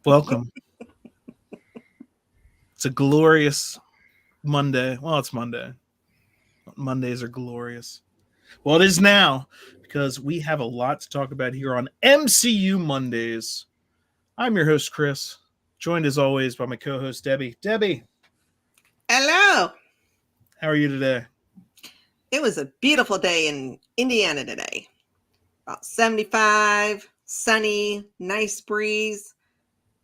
Welcome. It's a glorious Monday. Well, it's Monday. Mondays are glorious. Well, it is now because we have a lot to talk about here on MCU Mondays. I'm your host, Chris, joined as always by my co host, Debbie. Debbie, Hello. how are you today? It was a beautiful day in Indiana today. About 75, sunny, nice breeze.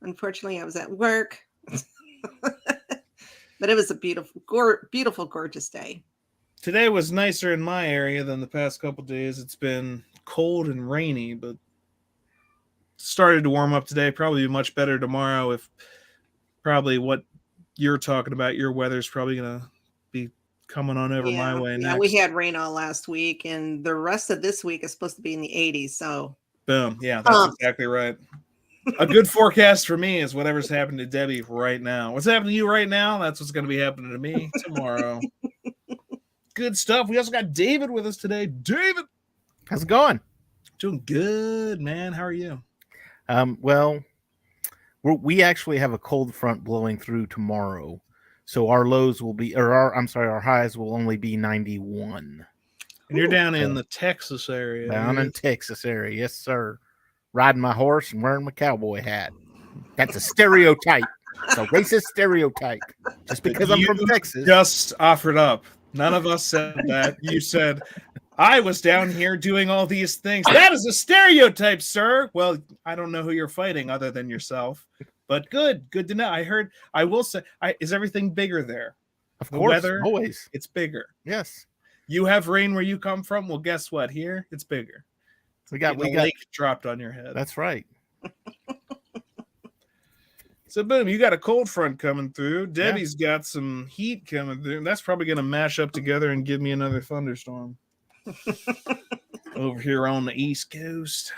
Unfortunately, I was at work. But it was a beautiful, gorgeous day. Today was nicer in my area than the past couple days. It's been cold and rainy, but started to warm up today. Probably be much better tomorrow. If probably what you're talking about, your weather's probably gonna be coming on over my way next. We had rain all last week, and the rest of this week is supposed to be in the 80s. So boom, yeah, that's exactly right. A good forecast for me is whatever's happening to Debbie right now. What's happening to you right now? That's what's going to be happening to me tomorrow. Good stuff. We also got David with us today. David, how's it going? Doing good, man. How are you? Well, we actually have a cold front blowing through tomorrow, so our lows will be, our highs will only be 91. And you're down in the Texas area. Down in Texas area, yes, sir. Riding my horse and wearing my cowboy hat. That's a stereotype. It's a racist stereotype. Just because I'm from Texas. Just offered up. None of us said that. You said, I was down here doing all these things. That is a stereotype, sir. Well, I don't know who you're fighting other than yourself. But good to know. I will say, is everything bigger there? Of course, weather, always. It's bigger. Yes. You have rain where you come from? Well, guess what? Here, it's bigger. We got lake dropped on your head. That's right. So boom, you got a cold front coming through. Debbie's got some heat coming through. That's probably going to mash up together and give me another thunderstorm. Over here on the East Coast.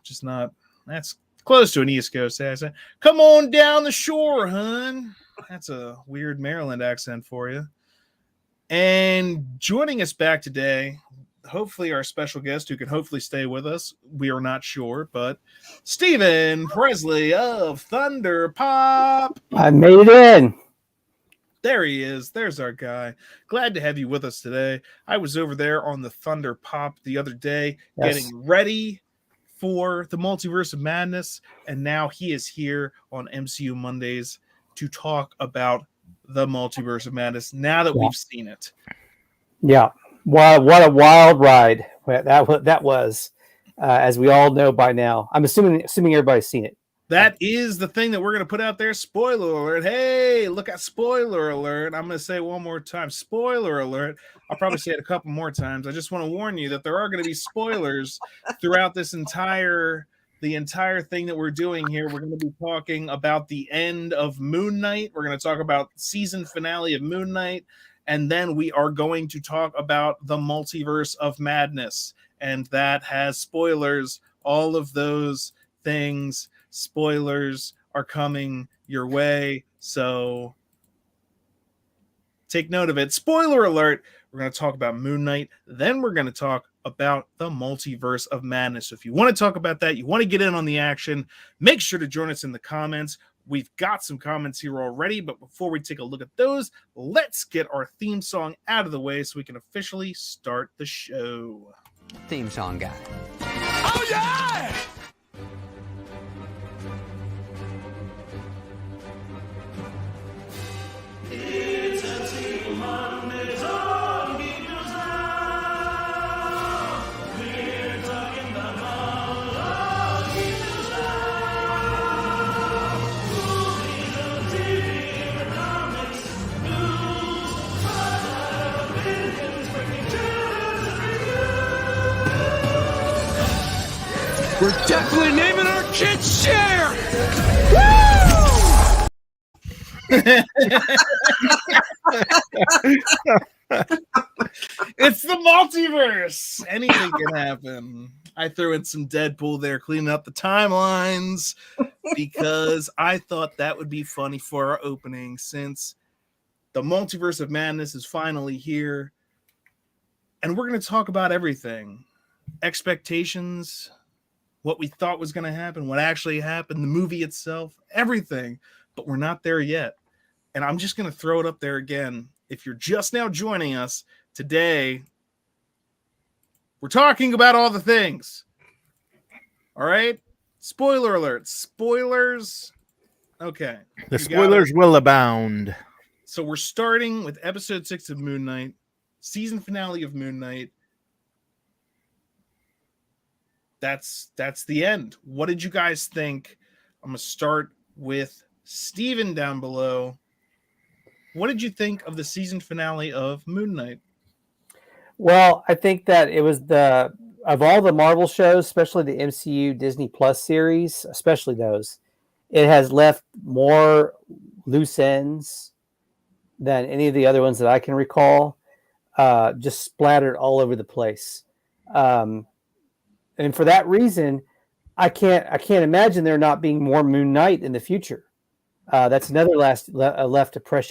Just not, that's close to an East Coast accent. Come on down the shore, hun. That's a weird Maryland accent for you. And joining us back today, hopefully our special guest who can hopefully stay with us. We are not sure, but Stephen Presley of Thunder Pop. I made it in. There he is. There's our guy. Glad to have you with us today. I was over there on the Thunder Pop the other day, getting ready for the Multiverse of Madness, and now he is here on MCU Mondays to talk about the Multiverse of Madness now that we've seen it. Yeah. What a wild ride that was, as we all know by now. I'm assuming everybody's seen it. That is the thing that we're going to put out there. Spoiler alert. Hey, look at spoiler alert. I'm going to say it one more time. Spoiler alert. I'll probably say it a couple more times. I just want to warn you that there are going to be spoilers throughout the entire thing that we're doing here. We're going to be talking about the end of Moon Knight. We're going to talk about season finale of Moon Knight. And then we are going to talk about the Multiverse of Madness. And that has spoilers. All of those things, spoilers are coming your way. So take note of it. Spoiler alert. We're going to talk about Moon Knight. Then we're going to talk about the Multiverse of Madness. So if you want to talk about that, you want to get in on the action, make sure to join us in the comments. We've got some comments here already, but before we take a look at those, let's get our theme song out of the way so we can officially start the show. Theme song guy. Oh, yeah! It's MCU Mondays on Geekers Now. We're talking about all Geekers Now. Movies and TV and comics, news, our opinions, breaking news and reviews. We're definitely naming our kids Cher! Woo! It's the multiverse. Anything can happen. I threw in some Deadpool there, cleaning up the timelines because I thought that would be funny for our opening since the Multiverse of Madness is finally here. And we're going to talk about everything. Expectations, what we thought was going to happen, what actually happened, the movie itself, everything. But we're not there yet. And I'm just going to throw it up there again. If you're just now joining us today, we're talking about all the things. All right? Spoiler alert. Spoilers. Okay. The spoilers will abound. So we're starting with episode 6 of Moon Knight, season finale of Moon Knight. That's the end. What did you guys think? I'm going to start with Steven down below. What did you think of the season finale of Moon Knight? Well, I think that it was of all the Marvel shows, especially the MCU Disney Plus series, especially those, it has left more loose ends than any of the other ones that I can recall. Just splattered all over the place. And for that reason, I can't imagine there not being more Moon Knight in the future. That's another left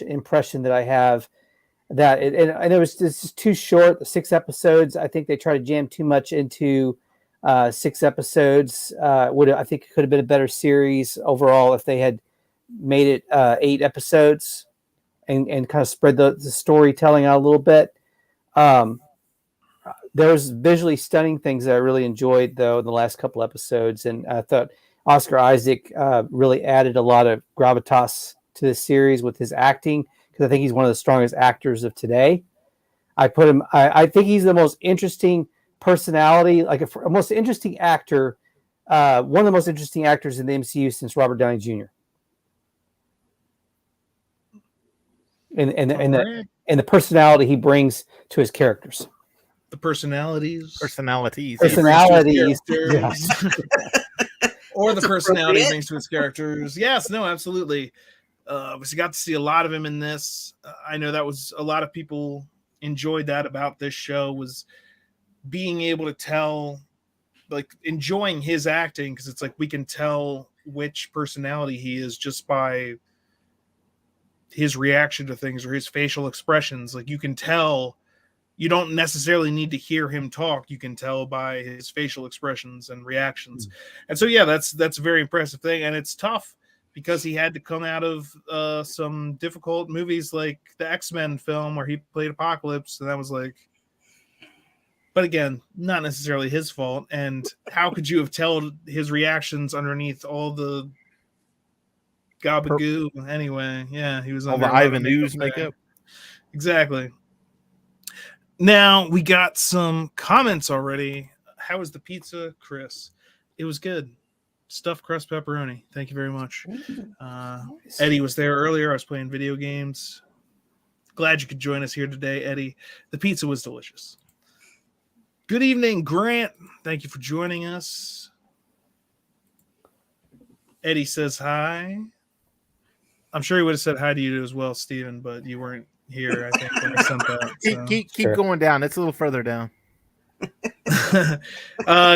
impression that I have. That and it was just too short. The 6 episodes. I think they try to jam too much into 6 episodes. I think it could have been a better series overall if they had made it 8 episodes and kind of spread the storytelling out a little bit. There was visually stunning things that I really enjoyed though in the last couple episodes, and I thought Oscar Isaac really added a lot of gravitas to this series with his acting, because I think he's one of the strongest actors of today. I think he's the most interesting personality, like a most interesting actor, one of the most interesting actors in the MCU since Robert Downey Jr. And the personality he brings to his characters. The personalities. Yeah. Or the personality he brings to his characters. Yes, no, absolutely. We got to see a lot of him in this. I know that was a lot of people enjoyed that about this show, was being able to tell, like enjoying his acting, because it's like we can tell which personality he is just by his reaction to things or his facial expressions. Like you can tell, you don't necessarily need to hear him talk. You can tell by his facial expressions and reactions. And so, yeah, that's a very impressive thing. And it's tough because he had to come out of some difficult movies like the X-Men film where he played Apocalypse. And that was like, but again, not necessarily his fault. And how could you have told his reactions underneath all the gabagoo? Anyway, yeah, he was all the Ivan Ooze makeup. Exactly. Now we got some comments already. How was the pizza, Chris? It was good. Stuffed crust pepperoni. Thank you very much. Eddie was there earlier. I was playing video games. Glad you could join us here today, Eddie. The pizza was delicious. Good evening, Grant. Thank you for joining us. Eddie says hi. I'm sure he would have said hi to you as well, Steven, but you weren't here, I think, when I sent that. So. Keep going down. It's a little further down.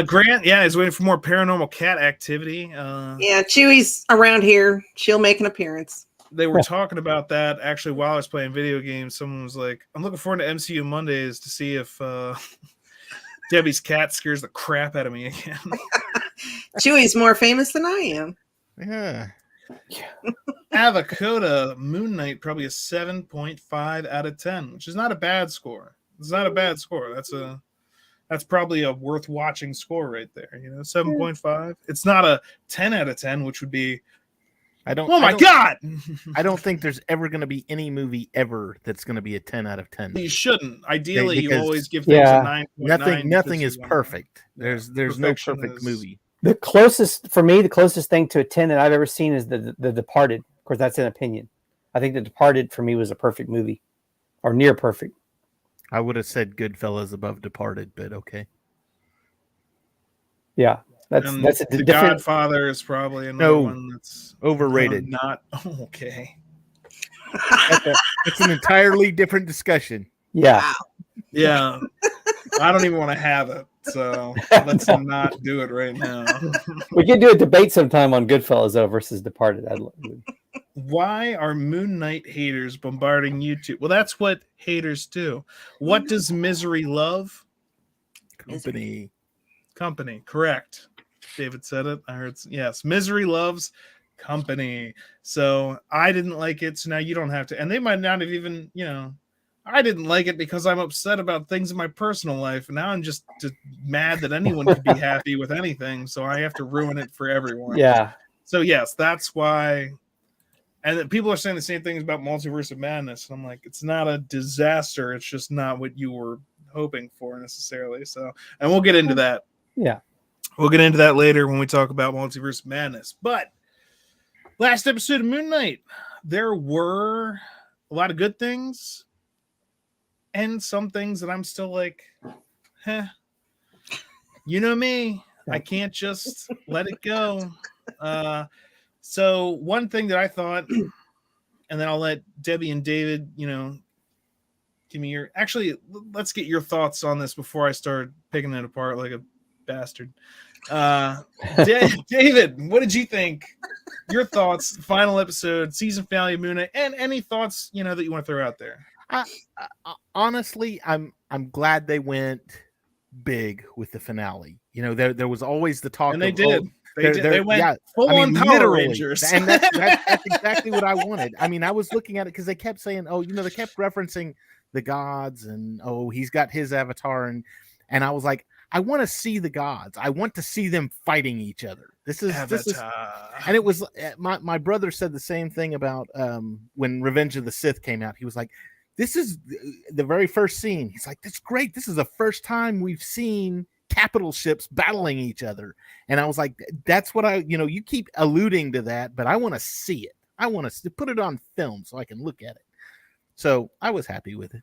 Grant, yeah, is waiting for more paranormal cat activity. Yeah, Chewy's around here. She'll make an appearance. They were talking about that actually while I was playing video games. Someone was like, I'm looking forward to MCU Mondays to see if Debbie's cat scares the crap out of me again. Chewy's more famous than I am. Yeah. Avocoda Moon Knight, probably a 7.5 out of 10, which is not a bad score. It's not a bad score. That's probably a worth watching score right there. 7.5. It's not a 10 out of 10, which would be God. I don't think there's ever going to be any movie ever that's going to be a 10 out of 10. You shouldn't. Ideally, you always give things a 9.9. Nothing is perfect. There's no perfect movie. The closest thing to a 10 that I've ever seen is the Departed. Of course, that's an opinion. I think The Departed for me was a perfect movie, or near perfect. I would have said Goodfellas above Departed, but okay. Yeah, that's a The different. Godfather is probably another one that's overrated. Not okay. It's an entirely different discussion. Yeah. Wow. Yeah. I don't even want to have it. So let's not do it right now. We can do a debate sometime on Goodfellas though versus Departed. Why are Moon Knight haters bombarding YouTube? Well, that's what haters do. What does misery love? Company. Correct. David said it. I heard. Yes, misery loves company. So I didn't like it. So now you don't have to. And they might not have even, I didn't like it because I'm upset about things in my personal life. And now I'm just mad that anyone could be happy with anything. So I have to ruin it for everyone. Yeah. So yes, that's why. And then people are saying the same things about Multiverse of Madness. And I'm like, it's not a disaster. It's just not what you were hoping for necessarily. So, and we'll get into that. Yeah. We'll get into that later when we talk about Multiverse of Madness. But last episode of Moon Knight, there were a lot of good things and some things that I'm still like, you know me, I can't just let it go. So one thing that I thought, and then I'll let Debbie and David, give me let's get your thoughts on this before I start picking it apart like a bastard. David, what did you think? Your thoughts, final episode, season finale of Moon Knight, and any thoughts, that you want to throw out there. Honestly, I'm glad they went big with the finale. There was always the talk, and they did. They went full on Power Rangers, and that's exactly what I wanted. I mean, I was looking at it because they kept saying, they kept referencing the gods, and he's got his avatar, and I was like, I want to see the gods. I want to see them fighting each other. This is, and it was my brother said the same thing about when Revenge of the Sith came out. He was like, this is the very first scene. He's like, that's great. This is the first time we've seen capital ships battling each other. And I was like, that's what you keep alluding to that, but I want to see it. I want to put it on film so I can look at it. So I was happy with it.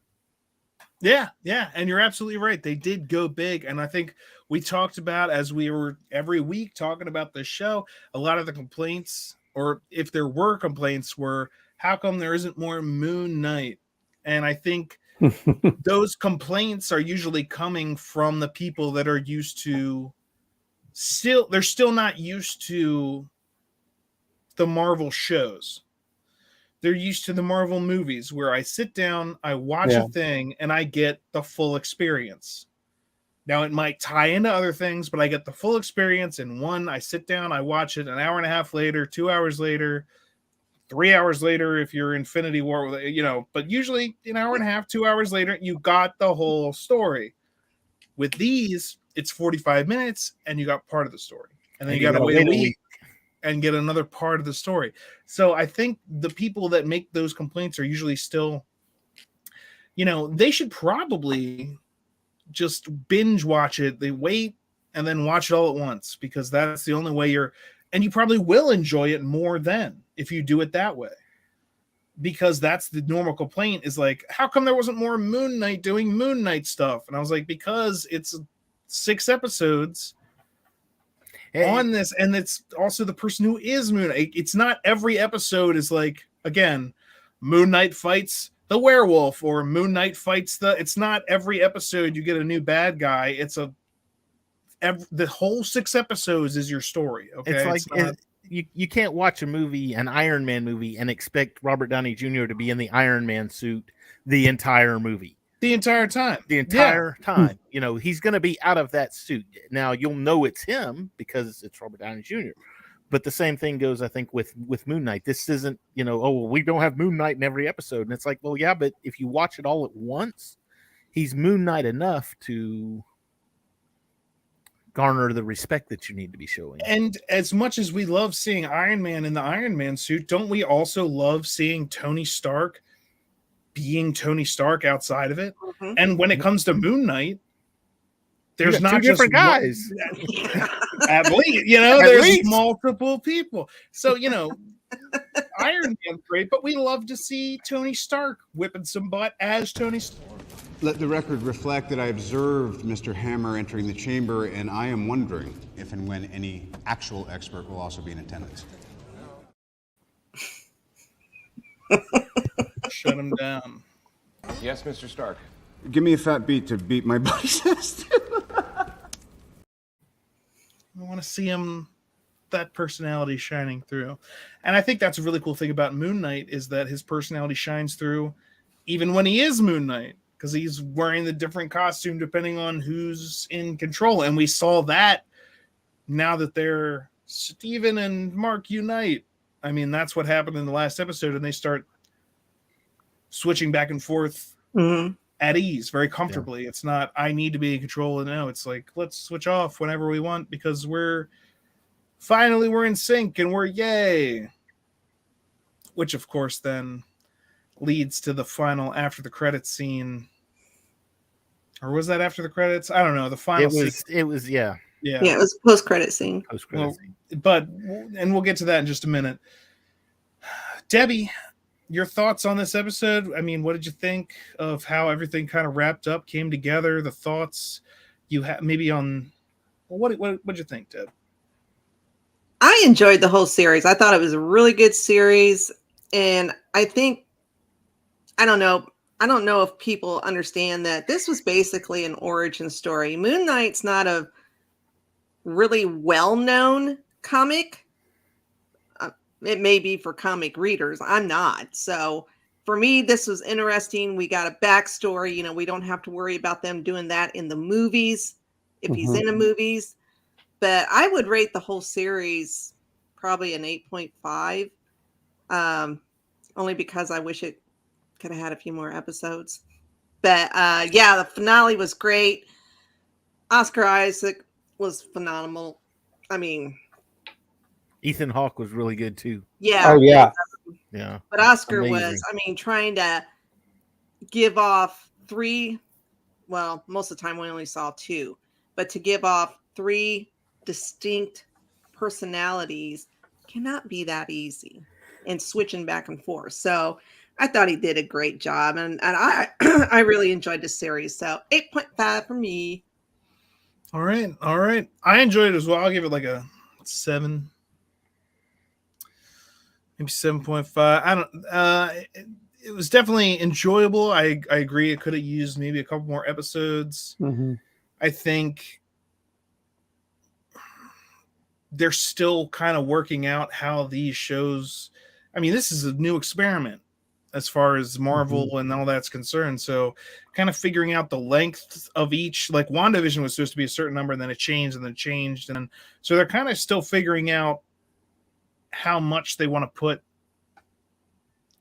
Yeah. And you're absolutely right. They did go big. And I think we talked about, as we were every week talking about the show, a lot of the complaints, or if there were complaints, were how come there isn't more Moon Knight? And I think those complaints are usually coming from the people that are used to they're still not used to the Marvel shows. They're used to the Marvel movies where I sit down, I watch a thing, and I get the full experience. Now, it might tie into other things, but I get the full experience in one. I sit down, I watch it an hour and a half later, 2 hours later, 3 hours later if you're Infinity War, but usually an hour and a half, 2 hours later, you got the whole story. With these, it's 45 minutes and you got part of the story. And then you got to wait a week and get another part of the story. So I think the people that make those complaints are usually still, they should probably just binge watch it. They wait and then watch it all at once, because that's the only way and you probably will enjoy it more then if you do it that way. Because that's the normal complaint, is like, how come there wasn't more Moon Knight doing Moon Knight stuff? And I was like, because it's 6 episodes on this, and it's also the person who is Moon Knight. It's not every episode is like, again, Moon Knight fights the werewolf, or Moon Knight fights it's not every episode you get a new bad guy. It's the whole 6 episodes is your story. Okay, it's like you can't watch an Iron Man movie and expect Robert Downey Jr. to be in the Iron Man suit the entire movie. The entire time. Time. He's going to be out of that suit. Now, you'll know it's him because it's Robert Downey Jr. But the same thing goes, I think, with Moon Knight. This isn't, we don't have Moon Knight in every episode. And it's like, well, yeah, but if you watch it all at once, he's Moon Knight enough to garner the respect that you need to be showing. And as much as we love seeing Iron Man in the Iron Man suit, don't we also love seeing Tony Stark being Tony Stark outside of it? Mm-hmm. And when it comes to Moon Knight, there's not 2 just different guys. At least, there's multiple people. So, Iron Man's great, but we love to see Tony Stark whipping some butt as Tony Stark. Let the record reflect that I observed Mr. Hammer entering the chamber, and I am wondering if and when any actual expert will also be in attendance. Shut him down. Yes, Mr. Stark. Give me a fat beat to beat my buddy's chest. I want to see that personality shining through. And I think that's a really cool thing about Moon Knight, is that his personality shines through even when he is Moon Knight, because he's wearing the different costume depending on who's in control. And we saw that now that they're Steven and Mark unite. I mean, that's what happened in the last episode, and they start switching back and forth at ease, very comfortably. It's not, I need to be in control. And no, it's like, let's switch off whenever we want because we're in sync and we're yay. Which, of course, then leads to the final after the credits scene. Or was that after the credits? I don't know. The final It was, yeah. Yeah, it was a post-credit scene. But we'll get to that in just a minute. Debbie, your thoughts on this episode? I mean, what did you think of how everything kind of wrapped up, came together? The thoughts you have maybe on what did you think, Deb? I enjoyed the whole series. I thought it was a really good series, and I think I don't know if people understand that this was basically an origin story. Moon Knight's not a really well-known comic. It may be for comic readers. I'm not. So for me, this was interesting. We got a backstory. You know, we don't have to worry about them doing that in the movies if he's in the movies. But I would rate the whole series probably an 8.5. Only because I wish it could have had a few more episodes. But yeah, the finale was great. Oscar Isaac was phenomenal. I mean, Ethan Hawke was really good too. Yeah. Oh yeah. Yeah. But Oscar Amazing. was, I mean, trying to give off three, well, most of the time we only saw two, but to give off three distinct personalities cannot be that easy, and switching back and forth. So I thought he did a great job, and I I really enjoyed the series. So 8.5 for me. All right. I enjoyed it as well. I'll give it like a 7, maybe 7.5. I don't. It was definitely enjoyable. I agree. It could have used maybe a couple more episodes. I think they're still kind of working out how these shows. I mean, this is a new experiment as far as Marvel and all that's concerned. So kind of figuring out the length of each, like WandaVision was supposed to be a certain number and then it changed and then changed. And then, so they're kind of still figuring out how much they want to put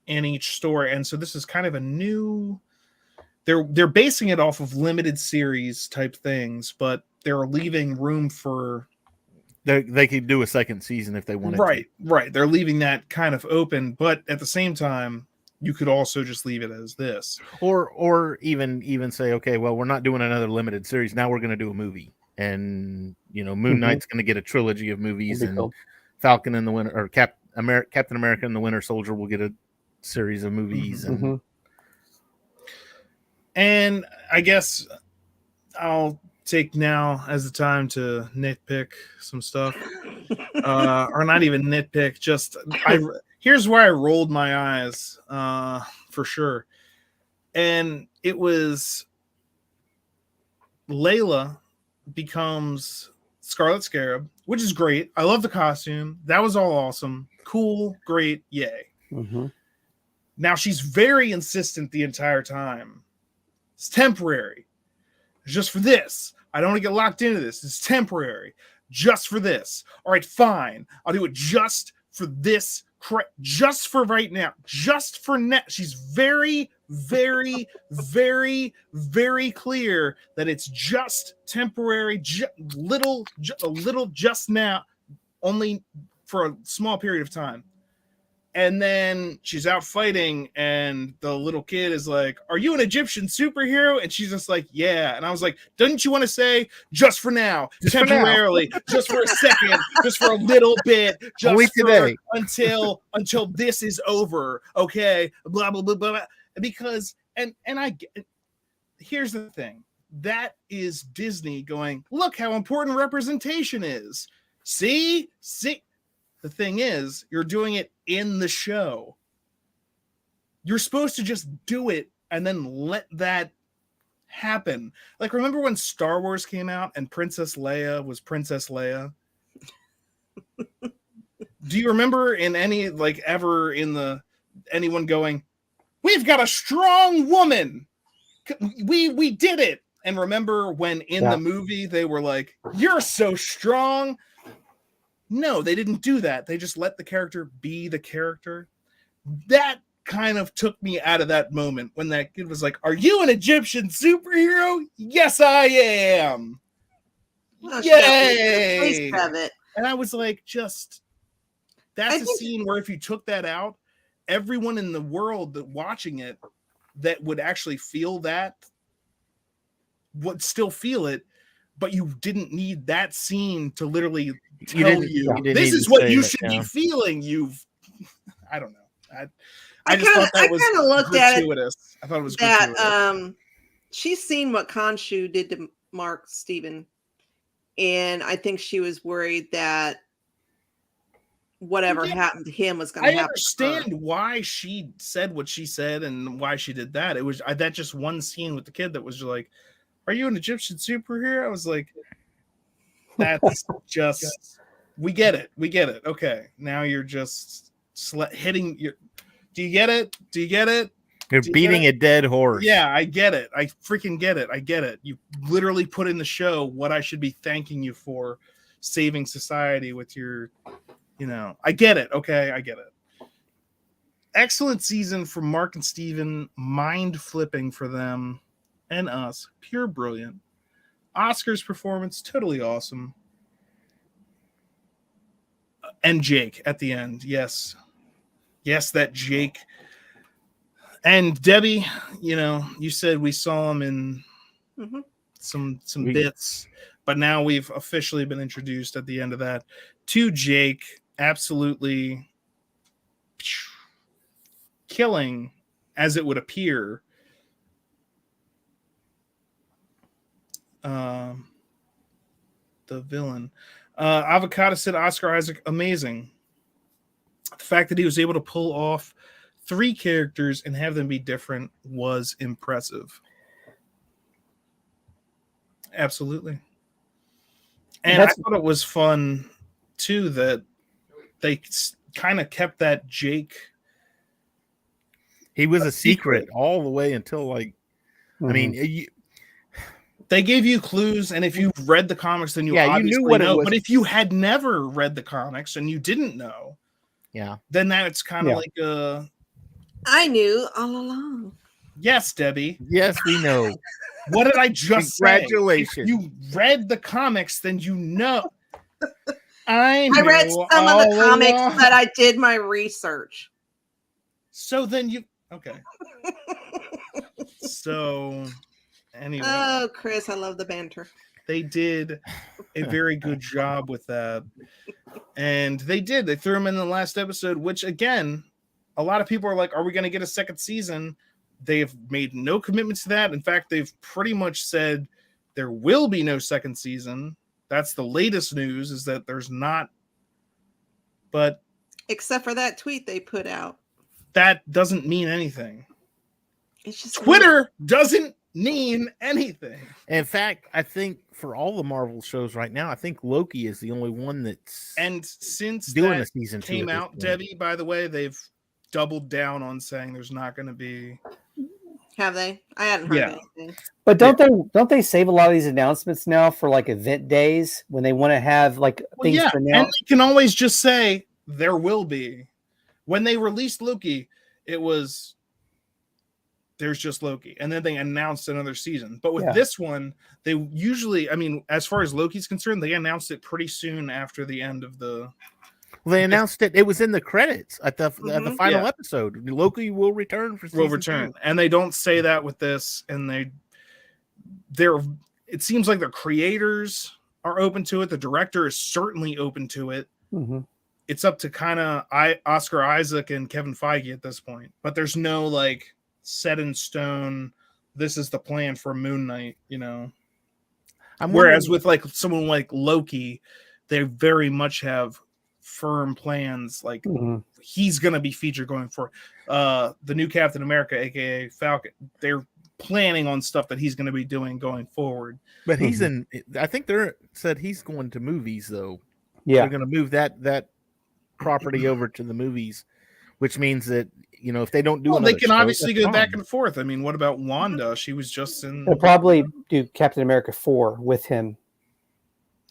in each story. And so this is kind of a new, they're basing it off of limited series type things, but they're leaving room for, They could do a second season if they wanted to. Right. They're leaving that kind of open, but at the same time, you could also just leave it as this, or even say, okay, well, we're not doing another limited series. Now we're going to do a movie, and Moon Knight's going to get a trilogy of movies, and cool. Falcon and the Winter, or Captain America and the Winter Soldier will get a series of movies, and I guess I'll take now as the time to nitpick some stuff, or not even nitpick, just here's where I rolled my eyes, for sure. And it was Layla becomes Scarlet Scarab, which is great. I love the costume. That was all awesome. Cool, great, yay. Now she's very insistent the entire time. It's temporary. Just for this. I don't want to get locked into this. It's temporary. Just for this. All right, fine. I'll do it just for this. Just for right now. Just for now. She's very, very, very, very clear that it's just temporary, a little just now, only for a small period of time. And then she's out fighting, and the little kid is like, "Are you an Egyptian superhero?" And she's just like, "Yeah." And I was like, "Doesn't you want to say just for now, just temporarily, for now. Just for a second, just for a little bit, just only today, until this is over, okay?" Blah blah blah blah. Because here's the thing: that is Disney going, "Look how important representation is." See. The thing is, you're doing it in the show. You're supposed to just do it and then let that happen. Like, remember when Star Wars came out and Princess Leia was Princess Leia? Do you remember in any, like, ever in anyone going, "We've got a strong woman. We did it." And remember when in the movie they were like, "You're so strong." No, they didn't do that. They just let the character be the character. That kind of took me out of that moment when that kid was like, "Are you an Egyptian superhero?" "Yes, I am." Oh, Yay! Have it. And I was like, that's a think- scene where if you took that out, everyone in the world that watching it that would actually feel that would still feel it, but you didn't need that scene to literally tell you didn't this need is to what say you it, should yeah. be feeling. I don't know. I just thought that I was kind of looked at it gratuitous. I thought it was that gratuitous. she's seen what Khonshu did to Mark Steven, and I think she was worried that whatever happened to him was going to I happen. to her. understand why she said what she said and why she did that. It was that just one scene with the kid that was just like, "Are you an Egyptian superhero?" I was like, that's just we get it. Okay, now you're just hitting your. Do you get it? You're beating a dead horse. Yeah, I get it. I freaking get it. I get it. You literally put in the show what I should be thanking you for, saving society with your, I get it. Okay, I get it. Excellent season from Mark and Steven. Mind flipping for them and us. Pure brilliant. Oscar's performance, totally awesome. And Jake at the end. Yes, that Jake. And Debbie, you said we saw him in some bits, but now we've officially been introduced at the end of that to Jake. Absolutely killing, as it would appear, the villain. Avocado said Oscar Isaac, amazing. The fact that he was able to pull off 3 characters and have them be different was impressive. Absolutely. And I thought it was fun too that they kind of kept that Jake. He was a secret all the way until I mean, they gave you clues, and if you've read the comics, then you knew what it was. But if you had never read the comics and you didn't know, then that's kind of like a. I knew all along. Yes, Debbie. Yes, we know. What did I just say? Congratulations. If you read the comics, then you know. I read some of the comics, but I did my research. So then you okay. So anyway. Oh, Chris, I love the banter. They did a very good job with that. And they threw him in the last episode, which again, a lot of people are like, are we going to get a second season? They've made no commitments to that. In fact, they've pretty much said there will be no second season. That's the latest news, is that there's not. But except for that tweet they put out. That doesn't mean anything. It's just Twitter doesn't mean anything. In fact, I think for all the Marvel shows right now, I think Loki is the only one that's since doing a season 2 came out, Debbie, by the way, they've doubled down on saying there's not going to be. Have they? I hadn't heard anything. But don't they save a lot of these announcements now for like event days when they want to have things for now? And they can always just say there will be. When they released Loki, it was there's just Loki, and then they announced another season. But with this one, they usually, as far as Loki's concerned, they announced it pretty soon after the end of the. Well, they announced it. It was in the credits at the final episode. Loki will return for season 2. And they don't say that with this. And they're. It seems like the creators are open to it. The director is certainly open to it. Mm-hmm. It's up to kind of Oscar Isaac and Kevin Feige at this point. But there's no set in stone. This is the plan for Moon Knight. Whereas with someone like Loki, they very much have firm plans. He's going to be featured going for the new Captain America, aka Falcon. They're planning on stuff that he's going to be doing going forward. But he's in. I think they're said he's going to movies though. Yeah, they're going to move that property over to the movies, which means that if they don't do, they can obviously go back and forth. What about Wanda? She was just in. They'll probably do Captain America 4 with him.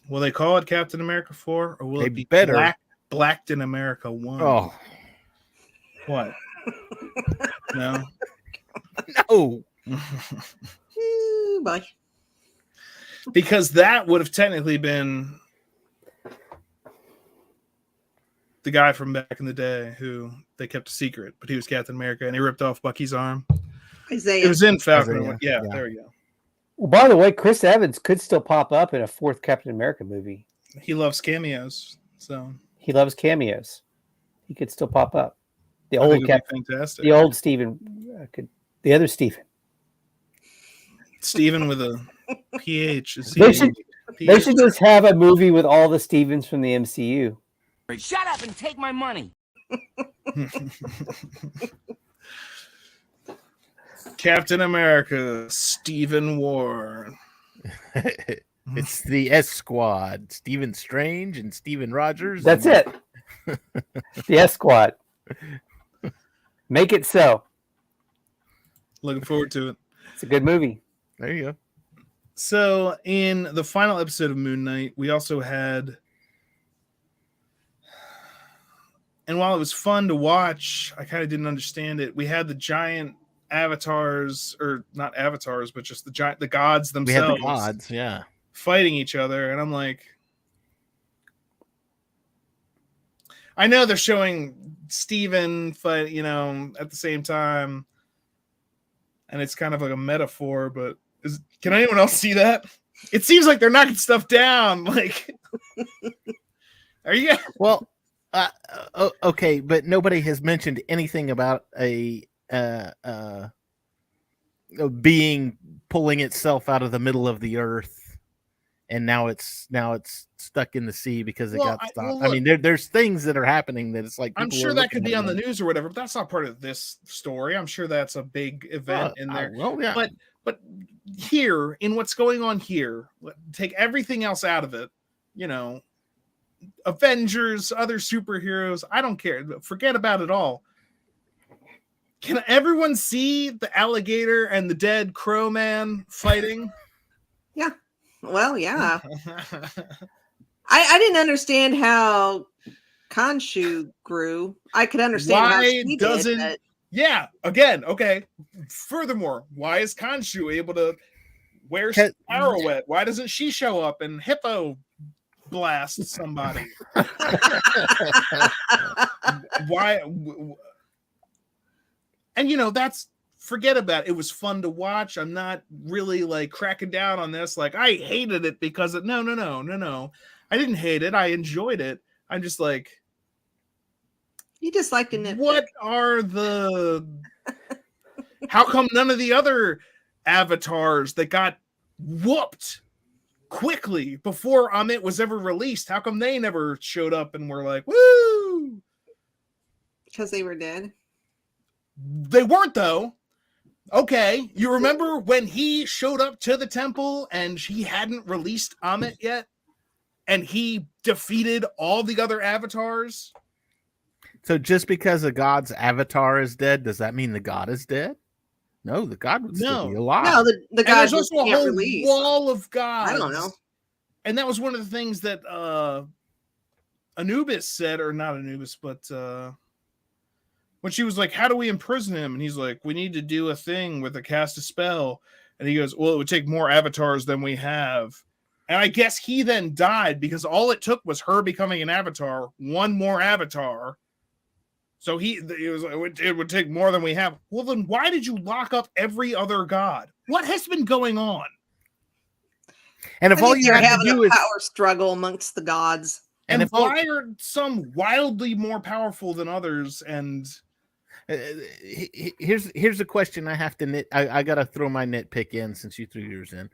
Will they call it Captain America 4, or will They it be better. Blacked in America 1? Oh What? No. no! Ooh, bye. Because that would have technically been the guy from back in the day who they kept a secret, but he was Captain America, and he ripped off Bucky's arm. Isaiah. It was in Falcon. Isaiah, Yeah, yeah. there we go. Well, by the way, Chris Evans could still pop up in a 4th Captain America movie. He loves cameos, so He loves cameos. He could still pop up. The I think old it'd Captain, be fantastic. the old Steven, the other Steven. Steven with a PH. They should just have a movie with all the Stevens from the MCU. Shut up and take my money. Captain America, Stephen Ward. It's the S Squad. Stephen Strange and Steven Rogers. That's it. The S Squad. Make it so. Looking forward to it. It's a good movie. There you go. So, in the final episode of Moon Knight, we also had, and while it was fun to watch, I kind of didn't understand it. We had the giant avatars, or not avatars, but just the gods We had themselves the gods, yeah. fighting each other, and I'm like, I know they're showing Steven fight, at the same time, and it's kind of like a metaphor, but can anyone else see that? It seems like they're knocking stuff down. Like, are you? Well, okay, but nobody has mentioned anything about a being pulling itself out of the middle of the earth, and now it's stuck in the sea because it got stopped. I mean, there's things that are happening that it's like I'm people sure are that could looking be at on the them. news or whatever, but that's not part of this story. I'm sure that's a big event in there. Well, yeah. But here, in what's going on here, take everything else out of it, Avengers, other superheroes, I don't care. Forget about it all. Can everyone see the alligator and the dead crow man fighting? Yeah. Well, yeah. I didn't understand how Khonshu grew. I could understand how she did, but... Yeah, again, okay. Furthermore, why is Khonshu able to wear Arrowhead? Why doesn't she show up and hippo blast somebody? Why? And that's, forget about it. It was fun to watch. I'm not really like cracking down on this. Like, I hated it because no. I didn't hate it. I enjoyed it. I'm just like, you just like to nitpick. What are the? How come none of the other avatars that got whooped quickly before Amit was ever released? How come they never showed up and were like, woo? Because they were dead. They weren't, though. Okay, you remember when he showed up to the temple and he hadn't released Amit yet, and he defeated all the other avatars? So just because a god's avatar is dead, does that mean the god is dead? No, the god would still be alive. No, the god there's also a whole release. wall of gods. I don't know. And that was one of the things that Anubis said, or not Anubis, but when she was like, how do we imprison him? And he's like, we need to do a thing with a cast a spell. And he goes, well, it would take more avatars than we have. And I guess he then died because all it took was her becoming an avatar, one more avatar. So it would take more than we have. Well, then why did you lock up every other god? What has been going on? And if all you have to do is power struggle amongst the gods. And why are some wildly more powerful than others? And here's a question I have to I got to throw my nitpick in since you threw yours in.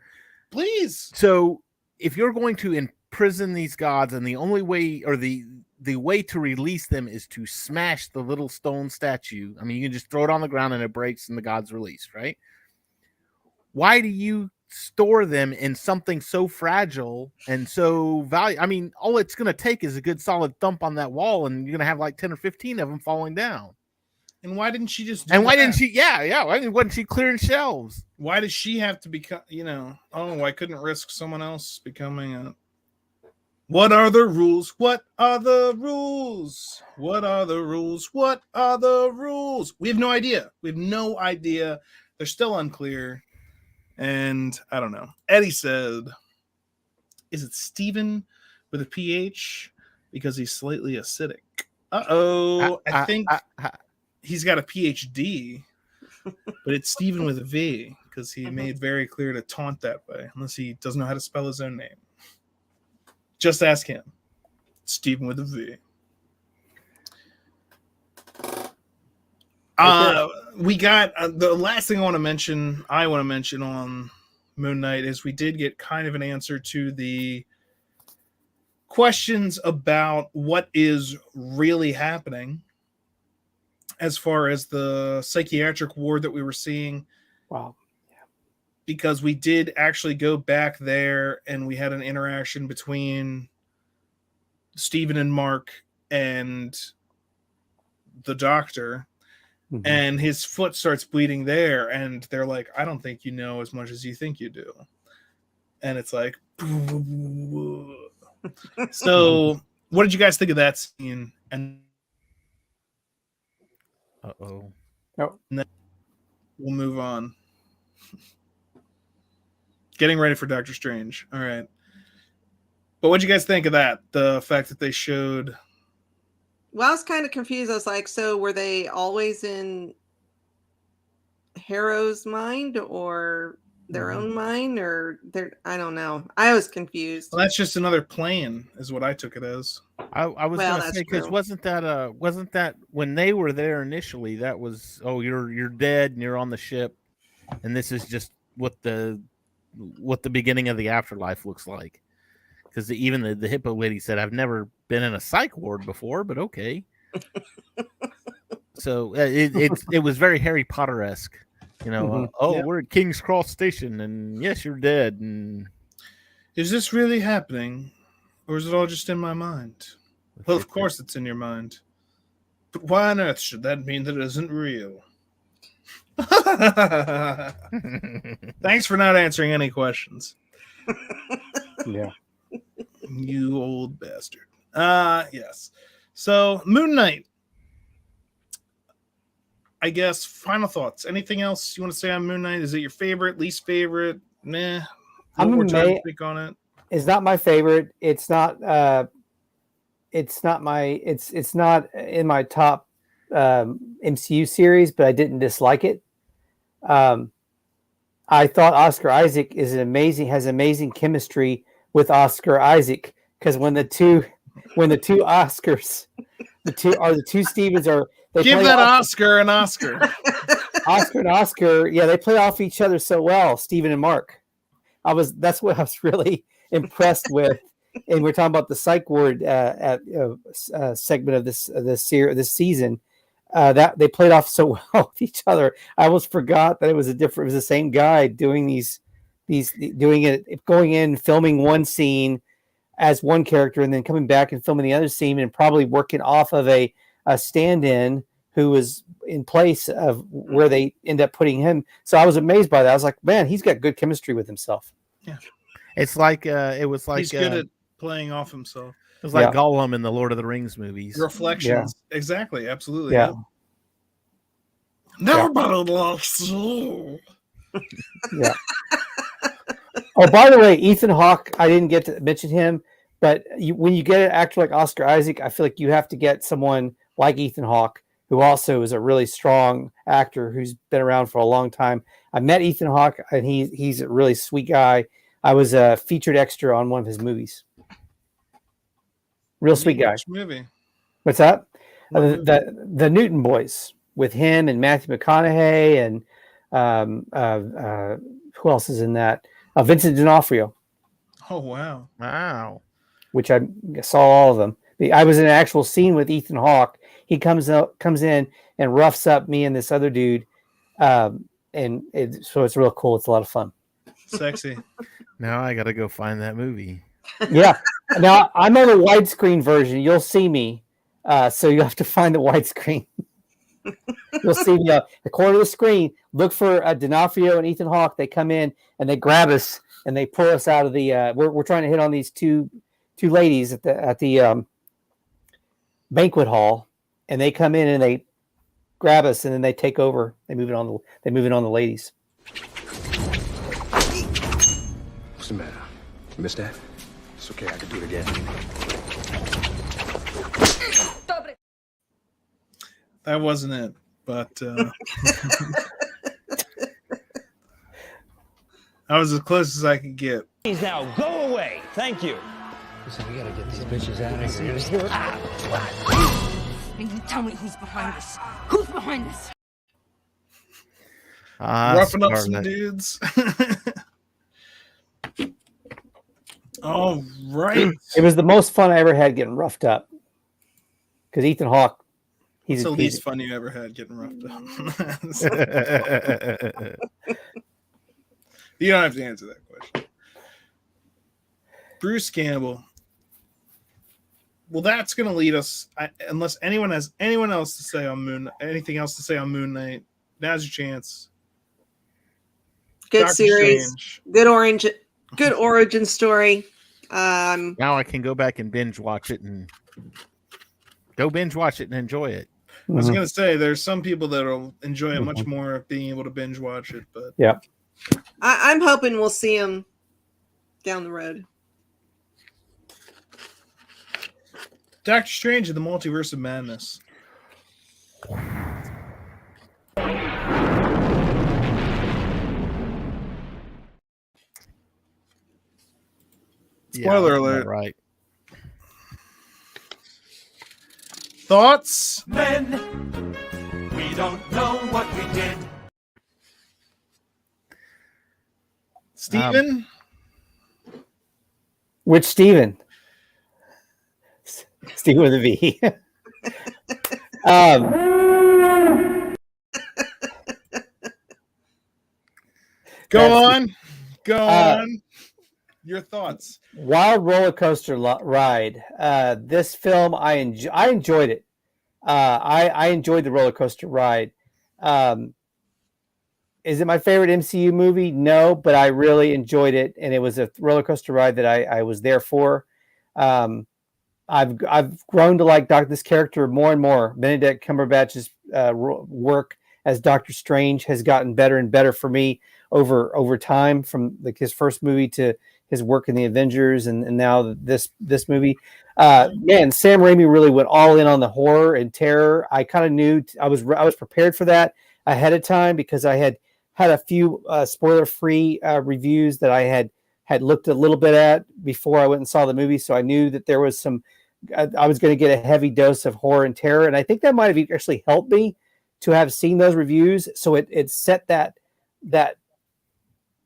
Please. So if you're going to imprison these gods, and the only way, or the way to release them is to smash the little stone statue. I mean, you can just throw it on the ground and it breaks and the god's released, right? Why do you store them in something so fragile and so valuable? I mean, all it's going to take is a good solid thump on that wall, and you're going to have like 10 or 15 of them falling down. And why didn't she just? Why didn't she? Yeah. Why wasn't she clearing shelves? Why does she have to become? I couldn't risk someone else becoming a. What are the rules? What are the rules? What are the rules? What are the rules? We have no idea. We have no idea. They're still unclear. And I don't know. Eddie said, is it Steven with a PH? Because he's slightly acidic. Uh-oh. I think he's got a PhD, but it's Steven with a V because he made very clear to taunt that way, unless he doesn't know how to spell his own name. Just ask him. Steven with a V. We got the last thing I want to mention on Moon Knight is we did get kind of an answer to the questions about what is really happening as far as the psychiatric ward that we were seeing. Wow. Because we did actually go back there and we had an interaction between Stephen and Mark and the doctor. Mm-hmm. And his foot starts bleeding there, and they're like, I don't think you know as much as you think you do. And it's like, so what did you guys think of that scene? And oh, we'll move on. Getting ready for Doctor Strange. All right. But what did you guys think of that? The fact that they showed. Well, I was kind of confused. I was like, so were they always in Harrow's mind or their own mind, or I don't know. I was confused. Well, that's just another plane, is what I took it as. I was going to say, because wasn't that when they were there initially? That was, oh, you're dead and you're on the ship, and this is just what the beginning of the afterlife looks like. Because even the hippo lady said, I've never been in a psych ward before, but okay. So it was very Harry Potter-esque. You know, we're at King's Cross Station, and yes, you're dead. And is this really happening, or is it all just in my mind? Well, of course it's in your mind. But why on earth should that mean that it isn't real? Thanks for not answering any questions. Yeah. You old bastard. Yes. So, Moon Knight. I guess, final thoughts. Anything else you want to say on Moon Knight? Is it your favorite, least favorite? Meh. I'm more time to speak on it. It's not my favorite. It's not it's not in my top MCU series, but I didn't dislike it. I thought Oscar Isaac has amazing chemistry with Oscar Isaac, because when the two Oscars, the two Stevens are, they give that Oscar an Oscar. Oscar and Oscar, yeah, they play off each other so well, Stephen and Mark. That's what I was really impressed with. And we're talking about the psych ward segment of this season. That they played off so well with each other. I almost forgot that it was the same guy doing going in, filming one scene as one character, and then coming back and filming the other scene, and probably working off of a stand-in who was in place of where they end up putting him. So I was amazed by that. I was like, man, he's got good chemistry with himself. Yeah, it's like he's good at playing off himself. It was like Gollum in the Lord of the Rings movies. Reflections. Yeah. Exactly. Absolutely. Yeah. Nobody likes you. Yeah. Oh, by the way, Ethan Hawke, I didn't get to mention him, but when you get an actor like Oscar Isaac, I feel like you have to get someone like Ethan Hawke, who also is a really strong actor who's been around for a long time. I met Ethan Hawke, and he's a really sweet guy. I was a featured extra on one of his movies. Real sweet guy. Which movie? What's that? The Newton Boys, with him and Matthew McConaughey and who else is in that? Vincent D'Onofrio. Oh, wow. Which I saw all of them. I was in an actual scene with Ethan Hawke. He comes in and roughs up me and this other dude. So it's real cool. It's a lot of fun. Sexy. Now I got to go find that movie. Yeah. Now I'm on a widescreen version. You'll see me. So you have to find the widescreen. You'll see me the corner of the screen. Look for D'Onofrio and Ethan Hawke. They come in and they grab us and they pull us out of the. We're trying to hit on these two two ladies at the banquet hall, and they come in and they grab us, and then they take over. They move it on the ladies. What's the matter? You missed that? It's okay, I can do it again. That wasn't it, but that was as close as I could get. Please now go away. Thank you. Listen, we gotta get these bitches out of here. And you tell me who's behind this. Who's behind this? Roughing up some dudes. All right. It was the most fun I ever had getting roughed up. Because Ethan Hawke, It's the least fun you ever had getting roughed up. You don't have to answer that question. Bruce Campbell. Well, that's going to lead us. Unless anyone has anything else to say on Moon Knight, now's your chance. Good Doctor series. Strange. Good origin story. Now I can go back and binge watch it and enjoy it. I was going to say there's some people that'll enjoy it much more being able to binge watch it, but yeah, I'm hoping we'll see him down the road. Doctor Strange and the Multiverse of Madness. Spoiler alert. Right. Thoughts? Men, we don't know what we did. Steven? Which Steven? Steven with a V. Go on. Your thoughts. Wild roller coaster ride. This film, I enjoyed it. I enjoyed the roller coaster ride. Is it my favorite MCU movie? No, but I really enjoyed it, and it was a roller coaster ride that I was there for. I've grown to like this character more and more. Benedict Cumberbatch's work as Doctor Strange has gotten better and better for me over time, from his first movie to his work in the Avengers, and now this movie. Man, Sam Raimi really went all in on the horror and terror. I kind of knew I was prepared for that ahead of time, because I had a few spoiler-free reviews that I had looked a little bit at before I went and saw the movie, so I knew that there was I was going to get a heavy dose of horror and terror, and I think that might have actually helped me to have seen those reviews, so it set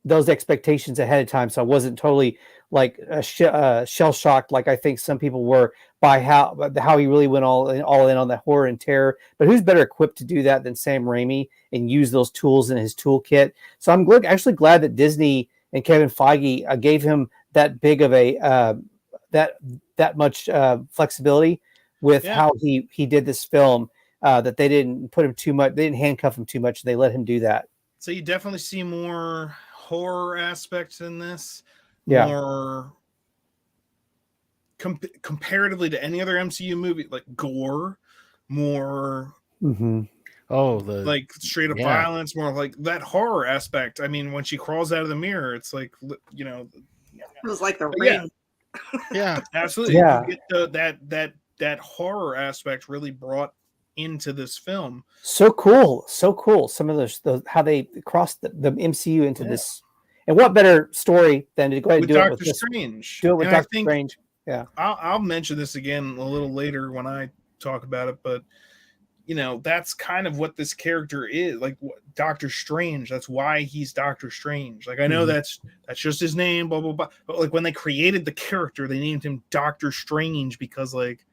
those expectations ahead of time, so I wasn't totally like shell shocked like I think some people were by how he really went all in on the horror and terror. But who's better equipped to do that than Sam Raimi and use those tools in his toolkit? So I'm actually glad that Disney and Kevin Feige gave him that big of a that much flexibility with how he did this film, that they didn't put him too much, they didn't handcuff him too much, they let him do that. So you definitely see more horror aspects in this, more comparatively to any other MCU movie, like gore, more like straight up violence, more like that horror aspect. I mean, when she crawls out of the mirror, it's like, you know, it was like the Ring. Yeah, absolutely. Yeah, you get that horror aspect really brought into this film. So cool. Some of those how they crossed the MCU into this, and what better story than to go ahead and do Doctor it with Strange. Do it with Doctor Strange. Yeah, I'll mention this again a little later when I talk about it, but you know, that's kind of what this character is, like Doctor Strange. That's why he's Doctor Strange. Like, I know that's just his name, blah blah blah, but like when they created the character, they named him Doctor Strange because like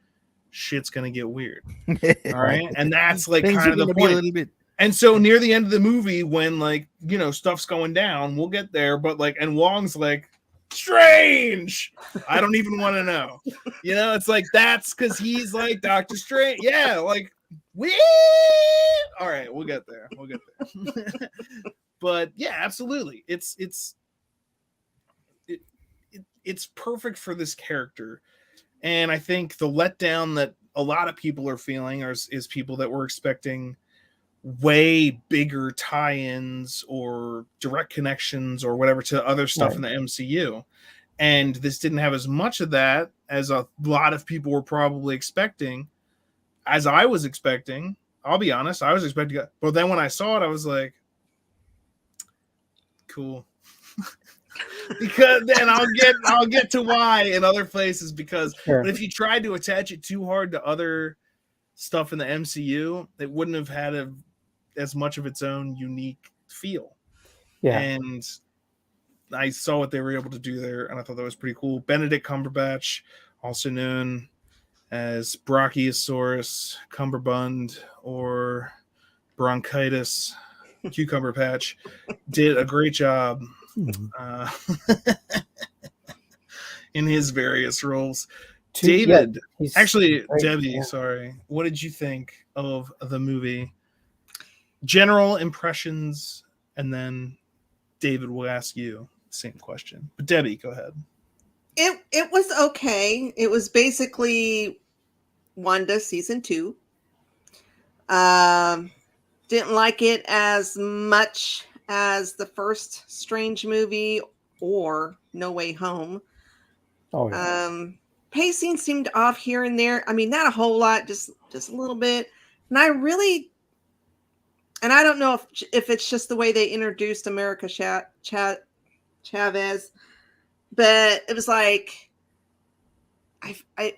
shit's gonna get weird. All right, and that's like kind of the point. A little bit. And so near the end of the movie, when like, you know, stuff's going down, we'll get there, but like, and Wong's like, Strange, I don't even want to know. You know, it's like, that's because he's like Doctor Strange. Yeah, like all right, we'll get there. But yeah, absolutely. It's it's perfect for this character. And I think the letdown that a lot of people are feeling is people that were expecting way bigger tie-ins or direct connections or whatever to other stuff in the MCU. And this didn't have as much of that as a lot of people were probably expecting, as I was expecting. I'll be honest, I was expecting it. But then when I saw it, I was like, cool. Because then I'll get to why in other places, because but if you tried to attach it too hard to other stuff in the MCU, it wouldn't have had as much of its own unique feel. Yeah. And I saw what they were able to do there, and I thought that was pretty cool. Benedict Cumberbatch, also known as Brachiosaurus Cumberbund or Bronchitis Cucumber Patch, did a great job in his various roles. David, actually, Debbie, sorry. What did you think of the movie? General impressions, and then David will ask you the same question. But Debbie, go ahead. It was okay. It was basically Wanda season 2. Didn't like it as much as the first Strange movie or No Way Home. Oh, yeah. Pacing seemed off here and there. I mean, not a whole lot, just a little bit. And I don't know if it's just the way they introduced America Chavez, but it was like I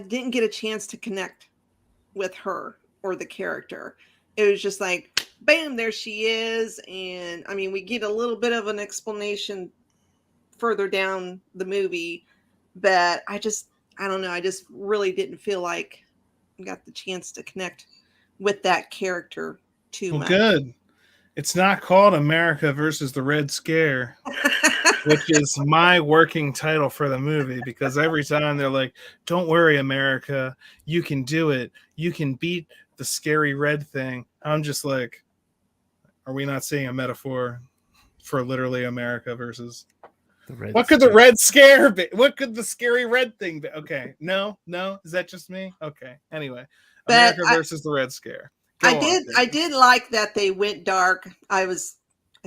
didn't get a chance to connect with her or the character. It was just like, bam, there she is. And I mean, we get a little bit of an explanation further down the movie, but I don't know. I just really didn't feel like I got the chance to connect with that character too much. Good. It's not called America versus the Red Scare, which is my working title for the movie, because every time they're like, don't worry, America, you can do it. You can beat the scary red thing. I'm just like, are we not seeing a metaphor for literally America versus the red? What could the Red Scare be? What could the scary red thing be? Okay, no, is that just me? Okay, anyway, America versus the Red Scare. I did like that they went dark. I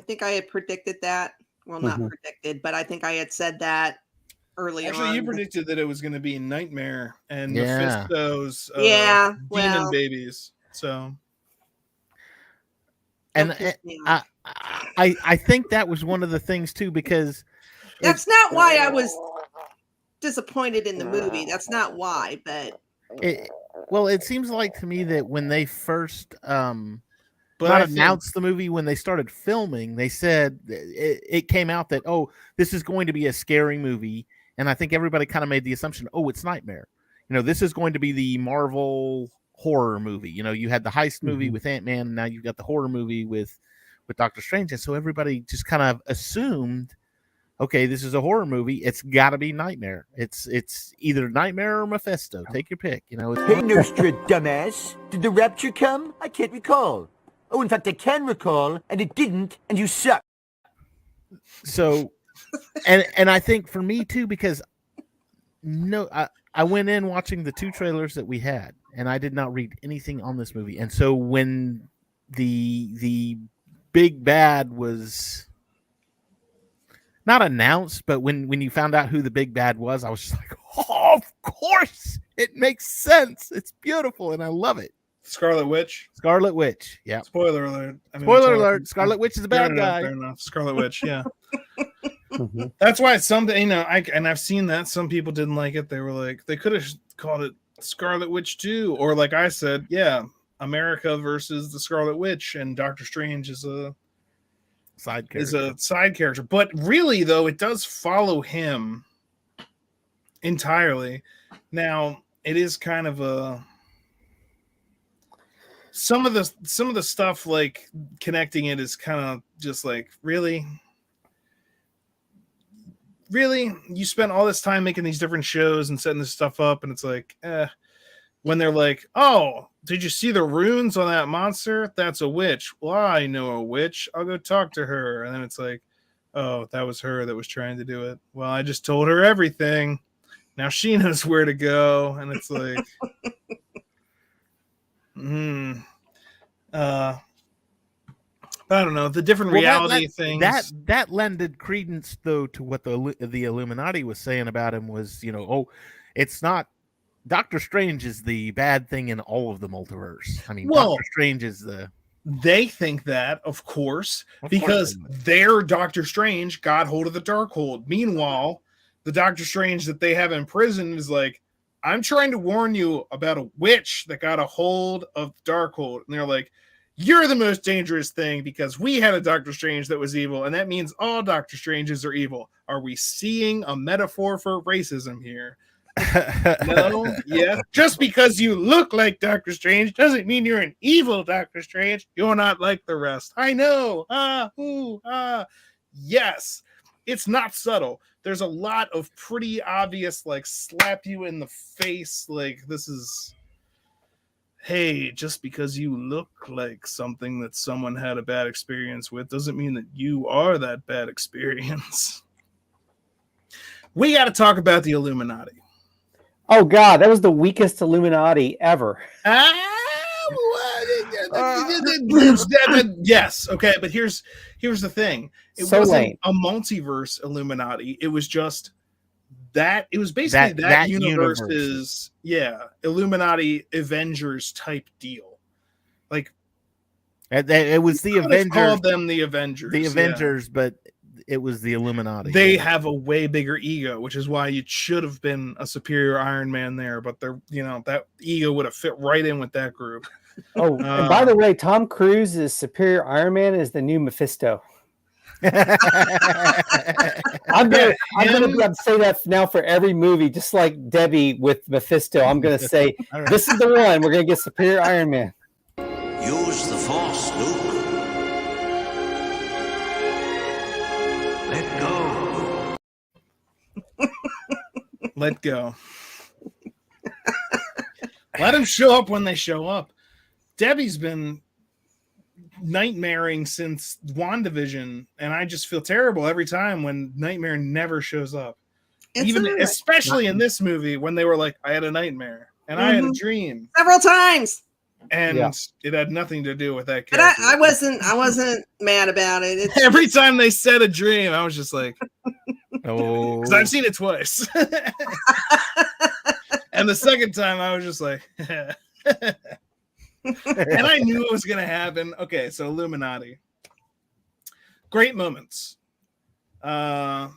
think I had predicted that. Well, not predicted, but I think I had said that early on. Actually, you predicted that it was going to be Nightmare and Mephisto's demon babies. So, and I think that was one of the things too, because that's not why I was disappointed in the movie. That's not why, but it seems like to me that when they first announced the movie, when they started filming, they said it came out that, oh, this is going to be a scary movie. And I think everybody kind of made the assumption, oh, it's Nightmare. This is going to be the Marvel horror movie. You had the heist movie with Ant-Man, and now you've got the horror movie with Doctor Strange. And so everybody just kind of assumed, okay, this is a horror movie. It's got to be Nightmare. It's either Nightmare or Mephisto. Take your pick. Hey, Nostra, dumbass. Did the rapture come? I can't recall. Oh, in fact, I can recall, and it didn't, and you suck. So, and I think for me too, because I went in watching the 2 trailers that we had, and I did not read anything on this movie. And so when the big bad was not announced, but when you found out who the big bad was, I was just like, oh, of course, it makes sense. It's beautiful, and I love it. Scarlet Witch. Yeah. Spoiler alert. Spoiler alert. Scarlet Witch is a bad guy. Fair enough. Scarlet Witch. Yeah. That's why it's something. I've seen that some people didn't like it. They were like, they could have called it Scarlet Witch 2, or like I said, America versus the Scarlet Witch, and Doctor Strange is a side character. But really, though, it does follow him entirely. Now, it is kind of some of the stuff, like connecting it, is kind of just like, really you spent all this time making these different shows and setting this stuff up, and it's like, when they're like, oh, did you see the runes on that monster? That's a witch. Well, I know a witch. I'll go talk to her. And then it's like, Oh, that was her that was trying to do it. Well, I just told her everything. Now she knows where to go, and it's like, I don't know, the different reality things. That lended credence though to what the Illuminati was saying about him was, it's not Doctor Strange is the bad thing in all of the multiverse. I mean, Doctor Strange is the. They think that, of course, because their Doctor Strange got hold of the Darkhold. Meanwhile, the Doctor Strange that they have in prison is like, I'm trying to warn you about a witch that got a hold of the Darkhold. And they're like, you're the most dangerous thing because we had a Doctor Strange that was evil, and that means all Doctor Stranges are evil. Are we seeing a metaphor for racism here? No, yeah. Just because you look like Doctor Strange doesn't mean you're an evil Doctor Strange. You're not like the rest. I know. Yes. It's not subtle. There's a lot of pretty obvious, like, slap you in the face. Like, this is, hey, just because you look like something that someone had a bad experience with doesn't mean that you are that bad experience. We got to talk about the Illuminati. Oh God, that was the weakest Illuminati ever. Yes, okay, but here's the thing. It wasn't a multiverse Illuminati. It was just that. It was basically that universe's Illuminati Avengers type deal. Like it was the Avengers. Called them the Avengers. The Avengers, but it was the Illuminati. They have a way bigger ego, which is why it should have been a superior Iron Man there, but they're, that ego would have fit right in with that group. Oh, and by the way, Tom Cruise's superior Iron Man is the new Mephisto. I'm gonna be able to say that now for every movie, just like Debbie with Mephisto. I'm gonna say this is the one we're gonna get superior Iron Man. Use the Force, Luke. Let go. Let go. Let them show up when they show up. Debbie's been nightmaring since WandaVision, and I just feel terrible every time when Nightmare never shows up. Especially in this movie when they were like, I had a nightmare and I had a dream several times. And it had nothing to do with that character. But I wasn't mad about it. Every time they said a dream, I was just like, oh, because I've seen it twice. And the second time I was just like, and I knew it was going to happen. Okay, so Illuminati. Great moments.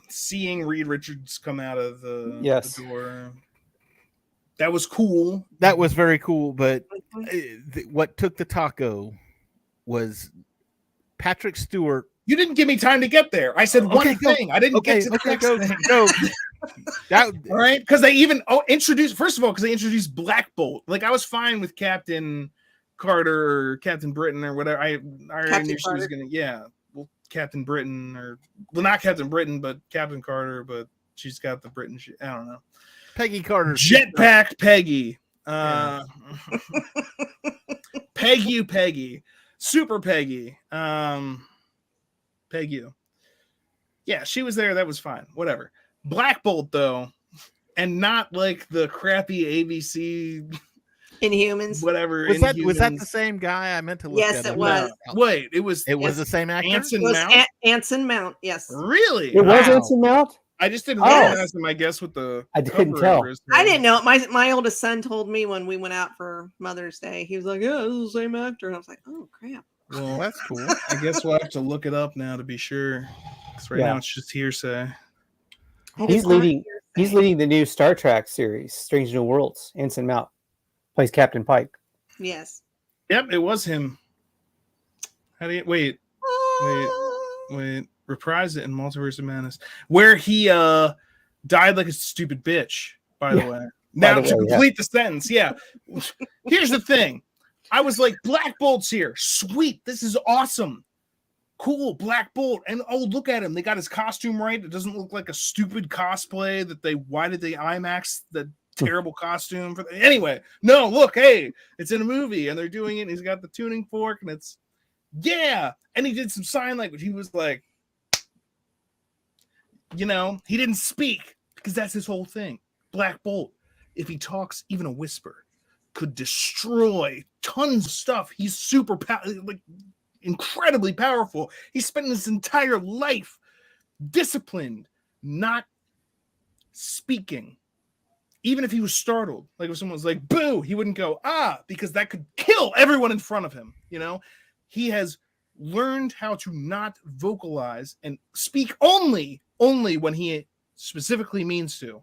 Seeing Reed Richards come out of the door. That was cool. That was very cool, but what took the taco was Patrick Stewart. You didn't give me time to get there. I said one thing. I didn't get to the next thing. Go. All right, because they even introduced, first of all, because they introduced Black Bolt. Like, I was fine with Captain Carter or Captain Britain or whatever. I already knew she was gonna, Captain Britain, or not Captain Britain, but Captain Carter, but she's got the Britain. I don't know. Peggy Carter. Jetpack Peggy. Peggy. Super Peggy. Peggy. Yeah, she was there. That was fine. Whatever. Black Bolt, though, and not like the crappy ABC Inhumans. Whatever. Was that the same guy? I meant to look Yes, it was. No. Wait, it was the same actor? Anson Mount, yes. Really? It was Anson Mount? I just didn't recognize him, I guess, with the I couldn't tell. I didn't know. My oldest son told me when we went out for Mother's Day. He was like, yeah, this is the same actor. And I was like, oh, crap. Well, that's cool. I guess we'll have to look it up now to be sure. Because right now it's just hearsay. He's leading the new Star Trek series, Strange New Worlds. Anson Mount plays Captain Pike. Yes. Yep, it was him. How do you wait? Reprise it in Multiverse of Madness, where he died like a stupid bitch, by the way. Now, to complete the sentence, here's the thing. I was like, Black Bolt's here. Sweet. This is awesome. Cool, Black Bolt. And look at him. They got his costume right. It doesn't look like a stupid cosplay why did they IMAX the terrible costume for anyway. No, look, hey, it's in a movie and they're doing it. And he's got the tuning fork and it's and he did some sign language. He was like, you know, he didn't speak because that's his whole thing. Black Bolt, if he talks even a whisper, could destroy tons of stuff. He's super like incredibly powerful. He spent his entire life disciplined, not speaking. Even if he was startled, like if someone was like, boo, he wouldn't go, because that could kill everyone in front of him. You know, he has learned how to not vocalize and speak only when he specifically means to.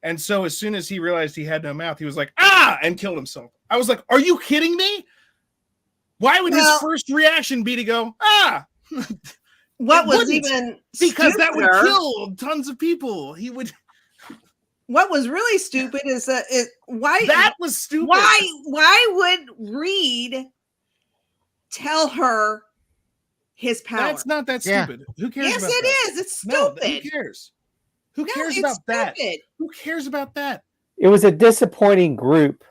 And so as soon as he realized he had no mouth, he was like, and killed himself. I was like, are you kidding me? Why would his first reaction be to go, What was even because that would stupider- kill tons of people. He would. What was really stupid is that why that was stupid. Why would Reed tell her his power? That's not that stupid. Who cares? Yes, about it that? is. It's stupid. No, who cares? Who cares about that? Who cares about that? It was a disappointing group.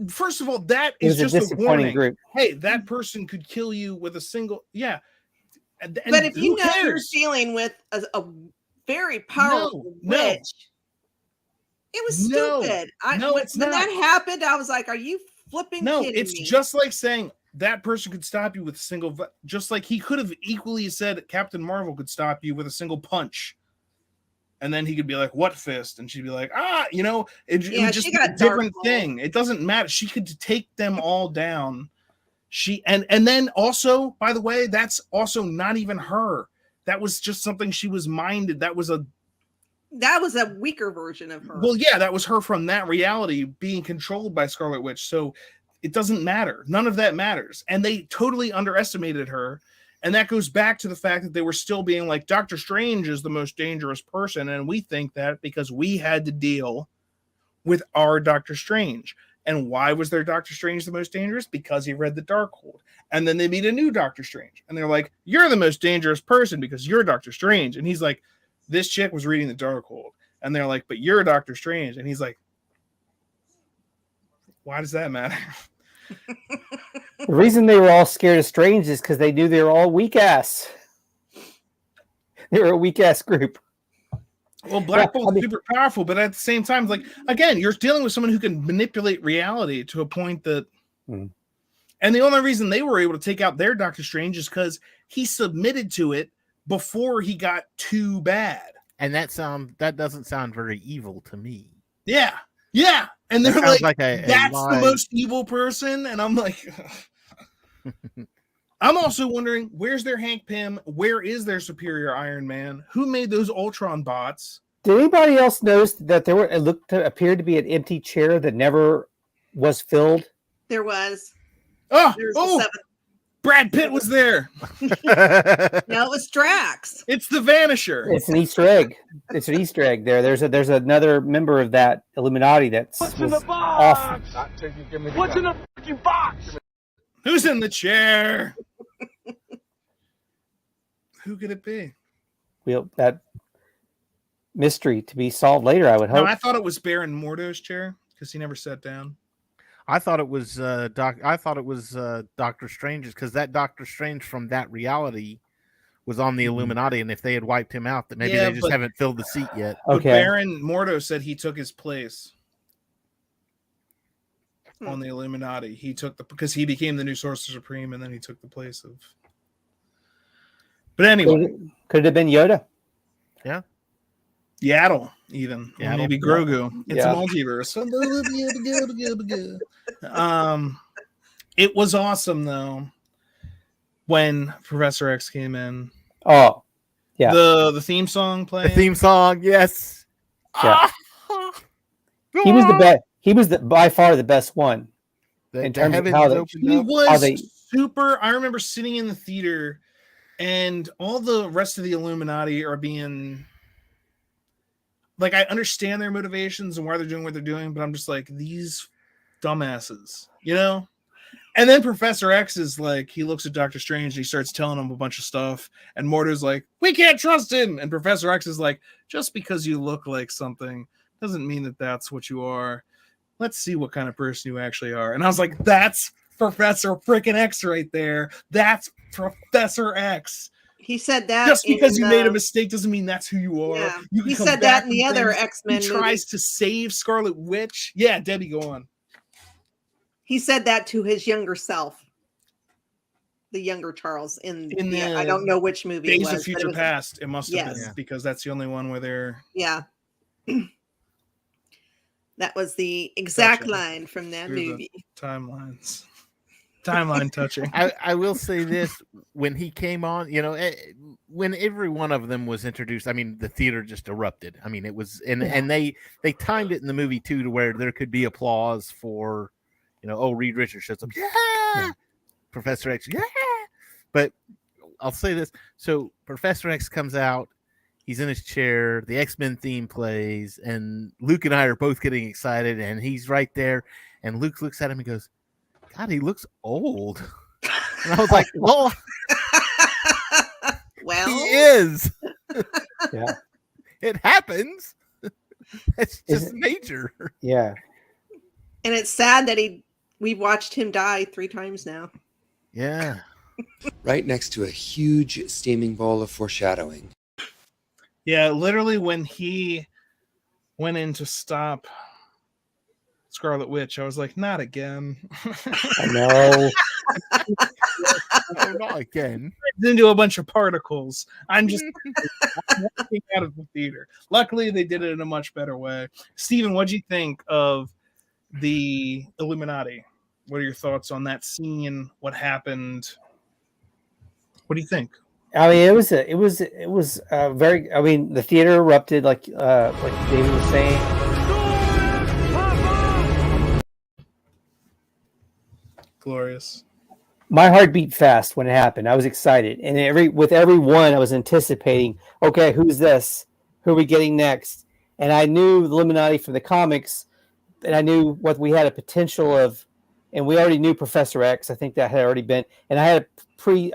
First of all, that It is was just a a disappointing warning. group. Hey, that person could kill you with a single. Yeah. And But if you who know you're cares? dealing with a very powerful witch, it was stupid. When that happened, I was like, "Are you flipping kidding it's me?" just like saying that person could stop you with a single. Just like he could have equally said Captain Marvel could stop you with a single punch, and then he could be like, "What fist?" and she'd be like, you know, it was just a different thing. It doesn't matter. She could take them all down. She and then also, by the way, that's also not even her. That was just something she was minded. That was a weaker version of her. Well, yeah, that was her from that reality being controlled by Scarlet Witch. So it doesn't matter. None of that matters. And they totally underestimated her. And that goes back to the fact that they were still being like, Doctor Strange is the most dangerous person. And we think that because we had to deal with our Doctor Strange. And why was their Doctor Strange the most dangerous? Because he read the Darkhold. And then they meet a new Doctor Strange. And they're like, you're the most dangerous person because you're Doctor Strange. And he's like, this chick was reading the Darkhold. And they're like, but you're Doctor Strange. And he's like, why does that matter? The reason they were all scared of Strange is because they knew they were all weak ass. They were a weak ass group. Well, Black Bolt's super powerful, but at the same time, like, again, you're dealing with someone who can manipulate reality to a point that. And the only reason they were able to take out their Doctor Strange is because he submitted to it before he got too bad. And that doesn't sound very evil to me. Yeah. And they're like that's the most evil person. And I'm like, I'm also wondering, where's their Hank Pym? Where is their Superior Iron Man? Who made those Ultron bots? Did anybody else notice that appeared to be an empty chair that never was filled? There was. Brad Pitt was there. No, it was Drax. It's the Vanisher. It's an Easter egg. It's an Easter egg there. There's another member of that Illuminati that's What's in the off. What's in the fucking box? Who's in the chair? Who could it be? That mystery to be solved later, I would hope. No, I thought it was Baron Mordo's chair because he never sat down. I thought it was Doctor Strange's, because that Doctor Strange from that reality was on the Illuminati, and if they had wiped him out, that maybe they just haven't filled the seat yet. But Baron Mordo said he took his place on the Illuminati. He took because he became the new Sorcerer Supreme, and then he took the place of. But anyway, could it have been Yoda? Yeah. Yaddle, even. Or maybe Grogu. It's a multiverse. It was awesome though when Professor X came in. Oh, yeah. The theme song playing. The theme song, yes. Yeah. He was the best. He was by far the best one. In terms of how he was super. I remember sitting in the theater, and all the rest of the Illuminati are being. Like, I understand their motivations and why they're doing what they're doing, but I'm just like, these dumbasses, you know? And then Professor X is like, he looks at Doctor Strange and he starts telling him a bunch of stuff. And Mordo's like, we can't trust him. And Professor X is like, just because you look like something doesn't mean that that's what you are. Let's see what kind of person you actually are. And I was like, that's Professor freaking X right there. That's Professor X. He said that just because in, you made a mistake doesn't mean that's who you are. Yeah. You can He come said back that in the from other things. X-Men He movie. tries to save Scarlet Witch. Yeah, Debbie, go on. He said that to his younger self, the younger Charles in the I don't know which movie it Days was. of Future Past. It must have Yes. been because that's the only one where they're Yeah. That was the exact touching line from that through the movie. timelines. Timeline touching. I will say this: when he came on, you know, when every one of them was introduced, I mean, the theater just erupted. I mean, it was, and they timed it in the movie too, to where there could be applause for, you know, oh, Reed Richards shows up, yeah. Professor X, yeah. But I'll say this: so Professor X comes out, he's in his chair, the X-Men theme plays, and Luke and I are both getting excited, and he's right there, and Luke looks at him and goes, God, he looks old. And I was like, well, he is. Yeah. It happens. It's just nature. Yeah. And it's sad that we've watched him die 3 times now. Yeah. Right next to a huge steaming bowl of foreshadowing. Yeah, literally when he went in to stop Scarlet Witch, I was like, not again. I know. No, not again. Into a bunch of particles. I'm just walking out of the theater. Luckily, they did it in a much better way. Steven, what'd you think of the Illuminati? What are your thoughts on that scene? What happened? What do you think? I mean, it was very. I mean, the theater erupted, like David was saying. Glorious. My heart beat fast when it happened. I was excited, and with every one, I was anticipating. Okay, who's this? Who are we getting next? And I knew the Illuminati from the comics, and I knew what we had a potential of, and we already knew Professor X. I think that had already been, and I had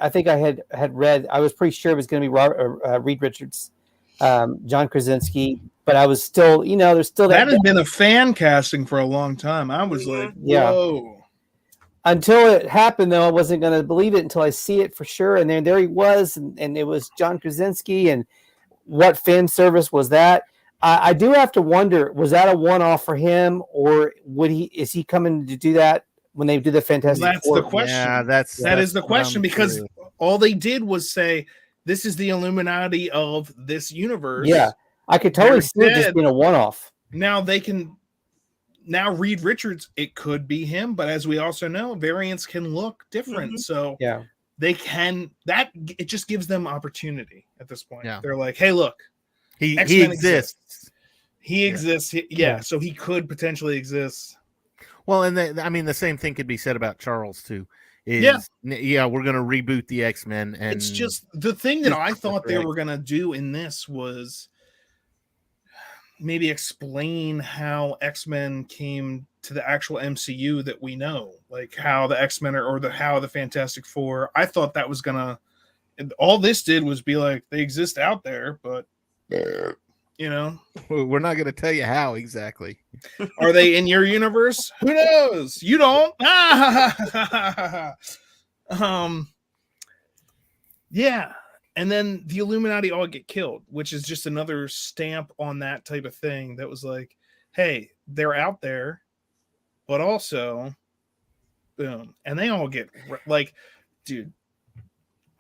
I think I had read. I was pretty sure it was going to be Reed Richards, John Krasinski, but I was still, there's still that had been a fan casting for a long time. I was like, whoa. Yeah. Until it happened, though, I wasn't going to believe it until I see it for sure. And then there he was, and it was John Krasinski. And what fan service was that? I do have to wonder: was that a one-off for him, or is he coming to do that when they do the Fantastic That's Four? the question. Yeah, that is the question, because all they did was say, "This is the Illuminati of this universe." Yeah, I could totally see it just being a one-off. Now they can. Now Reed Richards, it could be him, but as we also know, variants can look different. Mm-hmm. So yeah, they can. It just gives them opportunity at this point. Yeah. They're like, "Hey, look, he exists. He Yeah. exists. Yeah, so he could potentially exist." Well, and I mean, the same thing could be said about Charles too. We're going to reboot the X-Men, and it's just the thing that I thought they were going to do in this was maybe explain how X-Men came to the actual MCU that we know, like how the X-Men how the Fantastic Four. I thought that was gonna. All this did was be like they exist out there, but we're not going to tell you how exactly. Are they in your universe? Who knows? You don't. Yeah. And then the Illuminati all get killed, which is just another stamp on that type of thing that was like, hey, they're out there, but also, boom. And they all get, like, dude,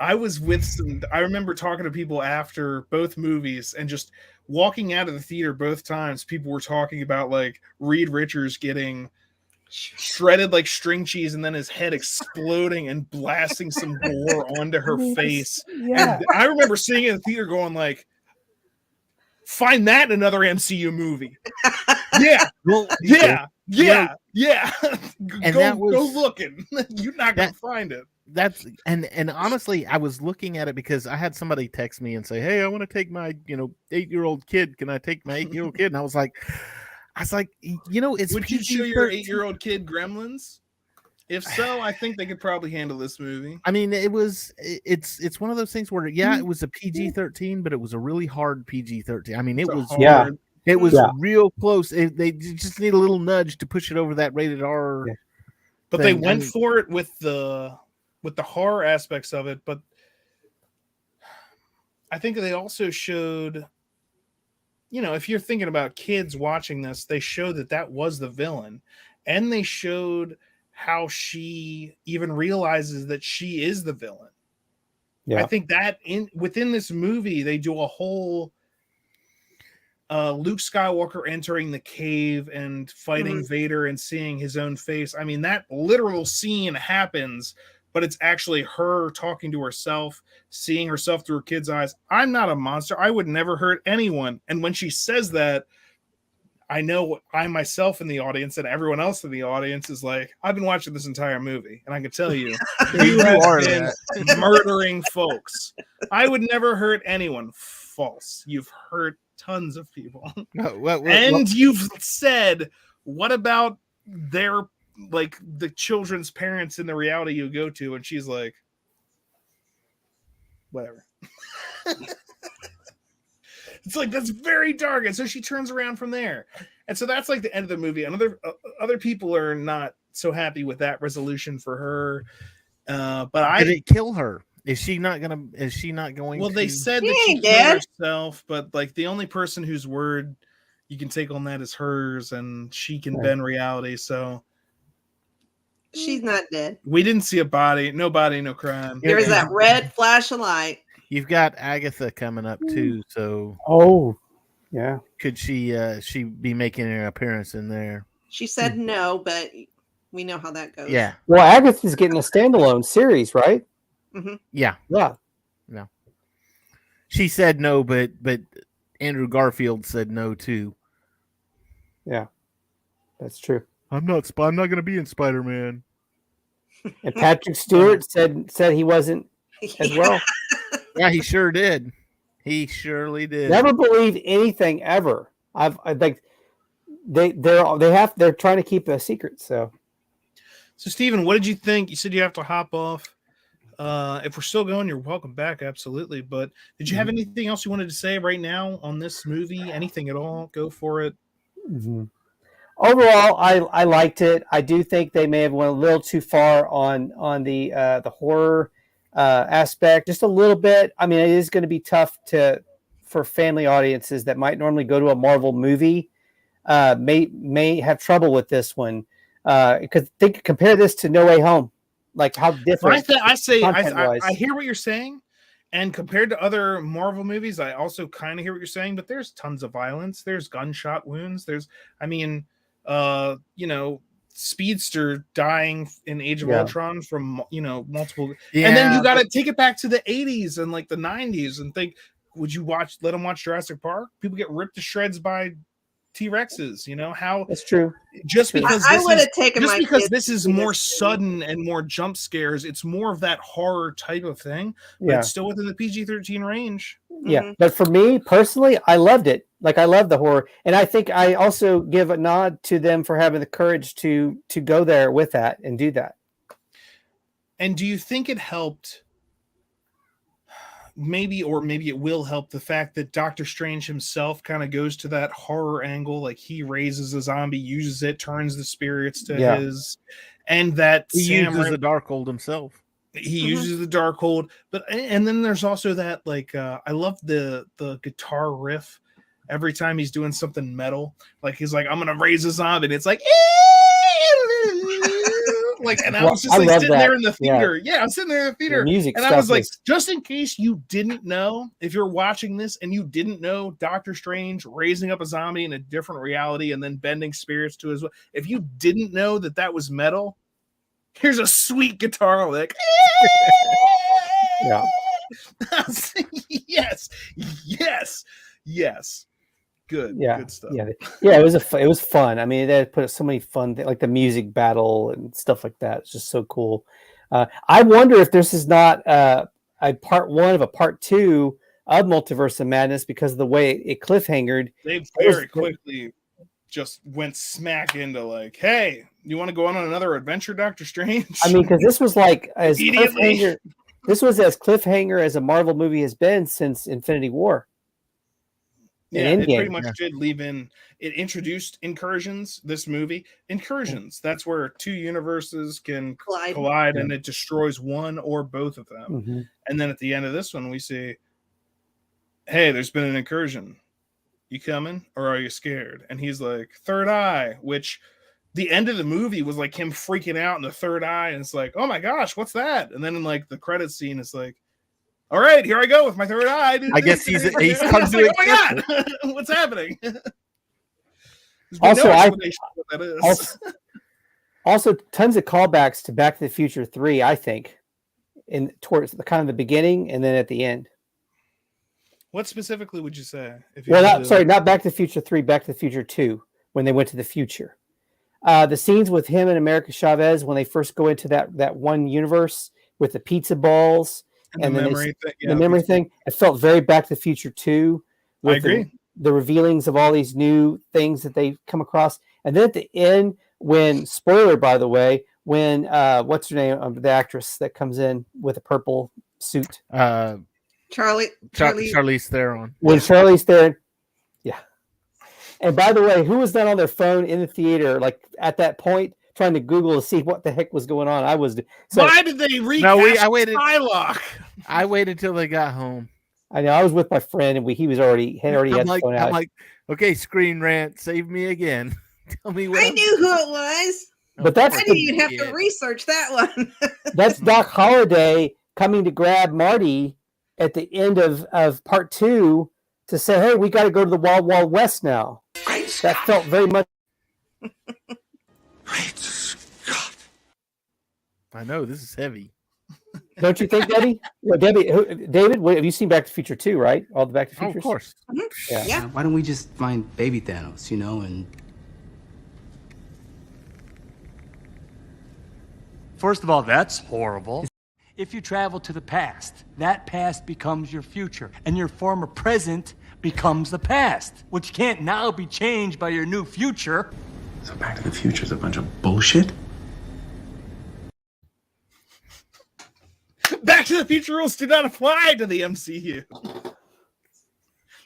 I remember talking to people after both movies and just walking out of the theater both times, people were talking about, like, Reed Richards getting shredded like string cheese and then his head exploding and blasting some gore onto her face. Yeah. And I remember sitting in the theater going like, find that in another MCU movie. Yeah. Well, yeah. And go looking. You're not going to find it. That's and honestly, I was looking at it because I had somebody text me and say, hey, I want to take my 8-year-old kid. Can I take my 8-year-old kid? And I was like, it's would you show your 8-year-old 8-year-old kid Gremlins? If so, I think they could probably handle this movie. I mean, it's one of those things where it was a PG-13, but it was a really hard PG-13. I mean, it was real close. They just need a little nudge to push it over that rated R. Yeah. But they went for it with the horror aspects of it. But I think they also showed, you know, if you're thinking about kids watching this, they showed that was the villain, and they showed how she even realizes that she is the villain. Yeah. I think that within this movie, they do a whole Luke Skywalker entering the cave and fighting Vader and seeing his own face. I mean, that literal scene happens, but it's actually her talking to herself, seeing herself through her kid's eyes. I'm not a monster. I would never hurt anyone. And when she says that, I know I myself in the audience and everyone else in the audience is like, I've been watching this entire movie, and I can tell you, you have been murdering folks. I would never hurt anyone. False. You've hurt tons of people. And you've said, what about their, like, the children's parents in the reality you go to? And she's like, whatever. It's like, that's very dark. And so she turns around from there. And so that's like the end of the movie. And other people are not so happy with that resolution for her. But did it kill her? Is she not going? Well, they said that she killed herself, but like the only person whose word you can take on that is hers, and she can bend reality. So she's not dead. We didn't see a body. No body, no crime. There's that red flash of light. You've got Agatha coming up too, so yeah. Could she be making an appearance in there? She said no, but we know how that goes. Yeah. Well, Agatha's getting a standalone series, right? Mm-hmm. Yeah. Yeah. No. She said no, but Andrew Garfield said no too. Yeah, that's true. I'm not going to be in Spider-Man. And Patrick Stewart said he wasn't as well. Yeah, he sure did. He surely did. Never believe anything ever. I like they're trying to keep a secret. So Steven, what did you think? You said you have to hop off. If we're still going, you're welcome back. Absolutely. But did you have anything else you wanted to say right now on this movie? Anything at all? Go for it. Mm-hmm. Overall, I liked it. I do think they may have went a little too far on the horror aspect, just a little bit. I mean, it is going to be tough for family audiences that might normally go to a Marvel movie. May have trouble with this one because compare this to No Way Home, like how different. I hear what you're saying, and compared to other Marvel movies, I also kind of hear what you're saying. But there's tons of violence. There's gunshot wounds. Speedster dying in Age of Ultron from multiple, and then you got to take it back to the 80s and like the 90s and think, would you let them watch Jurassic Park? People get ripped to shreds by T-Rexes. You know how that's true. Just because I would have taken just my because kids this is to see more this sudden and more jump scares, it's more of that horror type of thing, but it's still within the PG-13 range. Yeah, but for me personally, I loved it. Like I love the horror, and I think I also give a nod to them for having the courage to go there with that and do that. And do you think it helped? Maybe it will help the fact that Doctor Strange himself kind of goes to that horror angle, like he raises a zombie, uses it, turns the spirits to his, and that he uses the Darkhold himself. He uses the Darkhold, and then there's also that I love the guitar riff every time he's doing something metal. Like he's like, I'm gonna raise a zombie, and it's like, and I was just sitting there in the theater. Yeah, I was sitting there in the theater, and I was like, just in case you didn't know, if you're watching this and you didn't know Doctor Strange raising up a zombie in a different reality and then bending spirits to his, if you didn't know that was metal, here's a sweet guitar lick. Yeah. Yes. Good stuff. Yeah. It was fun. I mean, they put so many fun things, like the music battle and stuff like that. It's just so cool. I wonder if this is not a part one of a part two of Multiverse of Madness because of the way it cliffhangered. They very quickly just went smack into like, hey, you want to go on another adventure, Doctor Strange? I mean, because this was like as cliffhanger. This was as cliffhanger as a Marvel movie has been since Infinity War. Yeah, it pretty much did leave in. It introduced incursions. This movie, incursions. That's where two universes can collide, and it destroys one or both of them. Mm-hmm. And then at the end of this one, we see hey, there's been an incursion. You coming or are you scared? And he's like, third eye, which the end of the movie was like him freaking out in the third eye. And it's like, oh my gosh, what's that? And then in like the credits scene, it's like, all right, here I go with my third eye. I guess he's come to like, oh my God, what's happening? Also, also tons of callbacks to Back to the Future 3, I think, in towards the kind of the beginning and then at the end. What specifically would you say? Not Back to the Future 3, Back to the Future 2, when they went to the future. The scenes with him and America Chavez when they first go into that one universe with the pizza balls and the memory thing, it felt very Back to the Future 2. I agree. The revealings of all these new things that they come across. And then at the end, when, spoiler, by the way, when, what's her name, the actress that comes in with a purple suit? Charlize Theron. When Charlize Theron, yeah. And by the way, who was that on their phone in the theater, like at that point, trying to Google to see what the heck was going on? I was. Why did they recast I waited. Shylock? I waited till they got home. I know. I was with my friend, and he already had the phone out. I'm like, okay, Screen Rant, save me again. Tell me what. I knew who it was. But I didn't even have to research that one. That's Doc Holliday coming to grab Marty at the end of part 2 to say, hey, we got to go to the Wild Wild West now. That felt very much. Great Scott. I know, this is heavy. Don't you think, Debbie? David, have you seen Back to the Future 2, right? All the Back to the Futures? Of course. Mm-hmm. Yeah. Why don't we just find baby Thanos, and... First of all, that's horrible. If you travel to the past, that past becomes your future, and your former present becomes the past, which can't now be changed by your new future. So Back to the Future is a bunch of bullshit? Back to the Future rules do not apply to the MCU.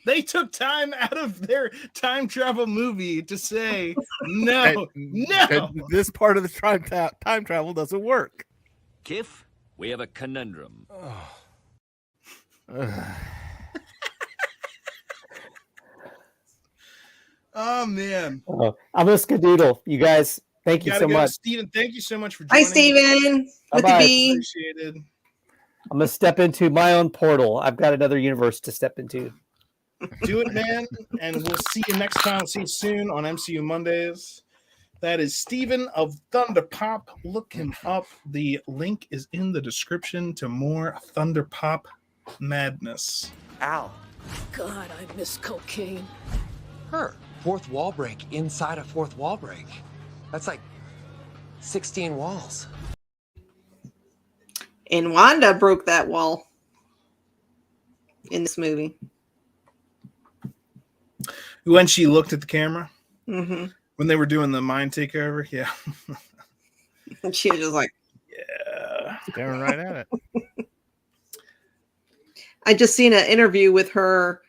They took time out of their time travel movie to say, no. This part of the time travel doesn't work. Kiff, we have a conundrum. Oh, man. I'm a skadoodle. You guys, thank you so much. Steven, thank you so much for joining. Hi, Steven. With the B. Appreciated. I'm going to step into my own portal. I've got another universe to step into. Do it, man. And we'll see you next time. See you soon on MCU Mondays. That is Steven of Thunder Pop. Look him up. The link is in the description to more Thunder Pop madness. Ow. God, I miss cocaine. Her. Fourth wall break inside a fourth wall break. That's like 16 walls. And Wanda broke that wall in this movie. When she looked at the camera? Mm-hmm. When they were doing the mind takeover? Yeah. And she was just like, yeah. Staring right at it. I just seen an interview with her.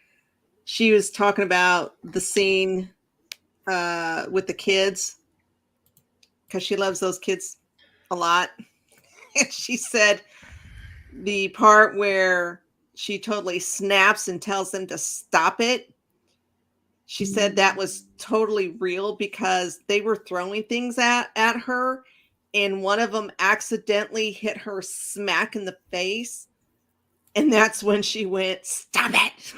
She was talking about the scene with the kids because she loves those kids a lot. And she said the part where she totally snaps and tells them to stop it. She said that was totally real because they were throwing things at her, and one of them accidentally hit her smack in the face. And that's when she went, stop it.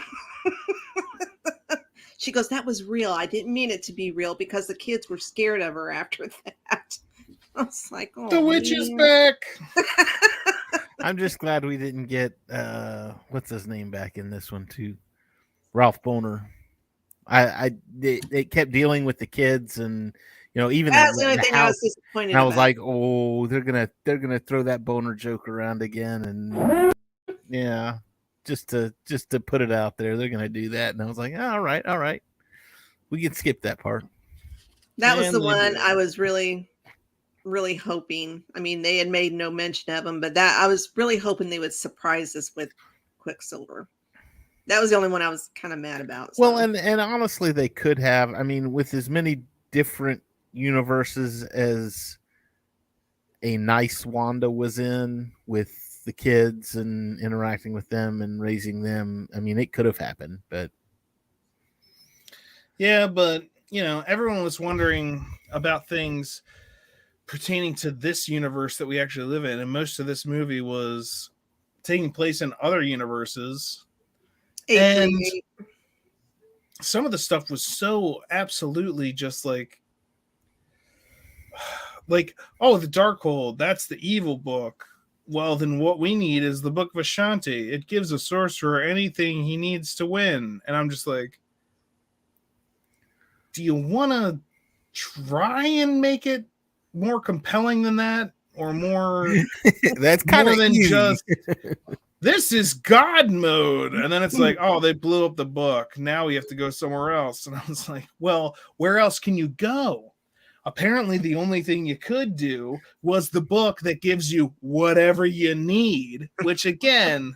She goes, that was real. I didn't mean it to be real because the kids were scared of her after that. I was like, oh, the witch is back. I'm just glad we didn't get what's his name back in this one too, Ralph Boner. They kept dealing with the kids, and even that's the only thing I was disappointed I was about. like, oh, they're gonna throw that Boner joke around again, and yeah, just to put it out there, they're gonna do that, and I was like, all right, we can skip that part. That was the one I was really hoping. I mean, they had made no mention of him, but that I was really hoping they would surprise us with Quicksilver. That was the only one I was kind of mad about. So. Well, and honestly, they could have. I mean, with as many different universes as a nice Wanda was in, with with the kids and interacting with them and raising them. I mean, it could have happened, but yeah, but everyone was wondering about things pertaining to this universe that we actually live in, and most of this movie was taking place in other universes. And some of the stuff was so absolutely just like, oh, the Darkhold, that's the evil book. Well, then what we need is the Book of Ashanti. It gives a sorcerer anything he needs to win. And I'm just like, do you want to try and make it more compelling than that? Or more that's kind of than easy. Just this is God mode. And then it's like, oh, they blew up the book. Now we have to go somewhere else. And I was like, well, where else can you go? Apparently, the only thing you could do was the book that gives you whatever you need, which again,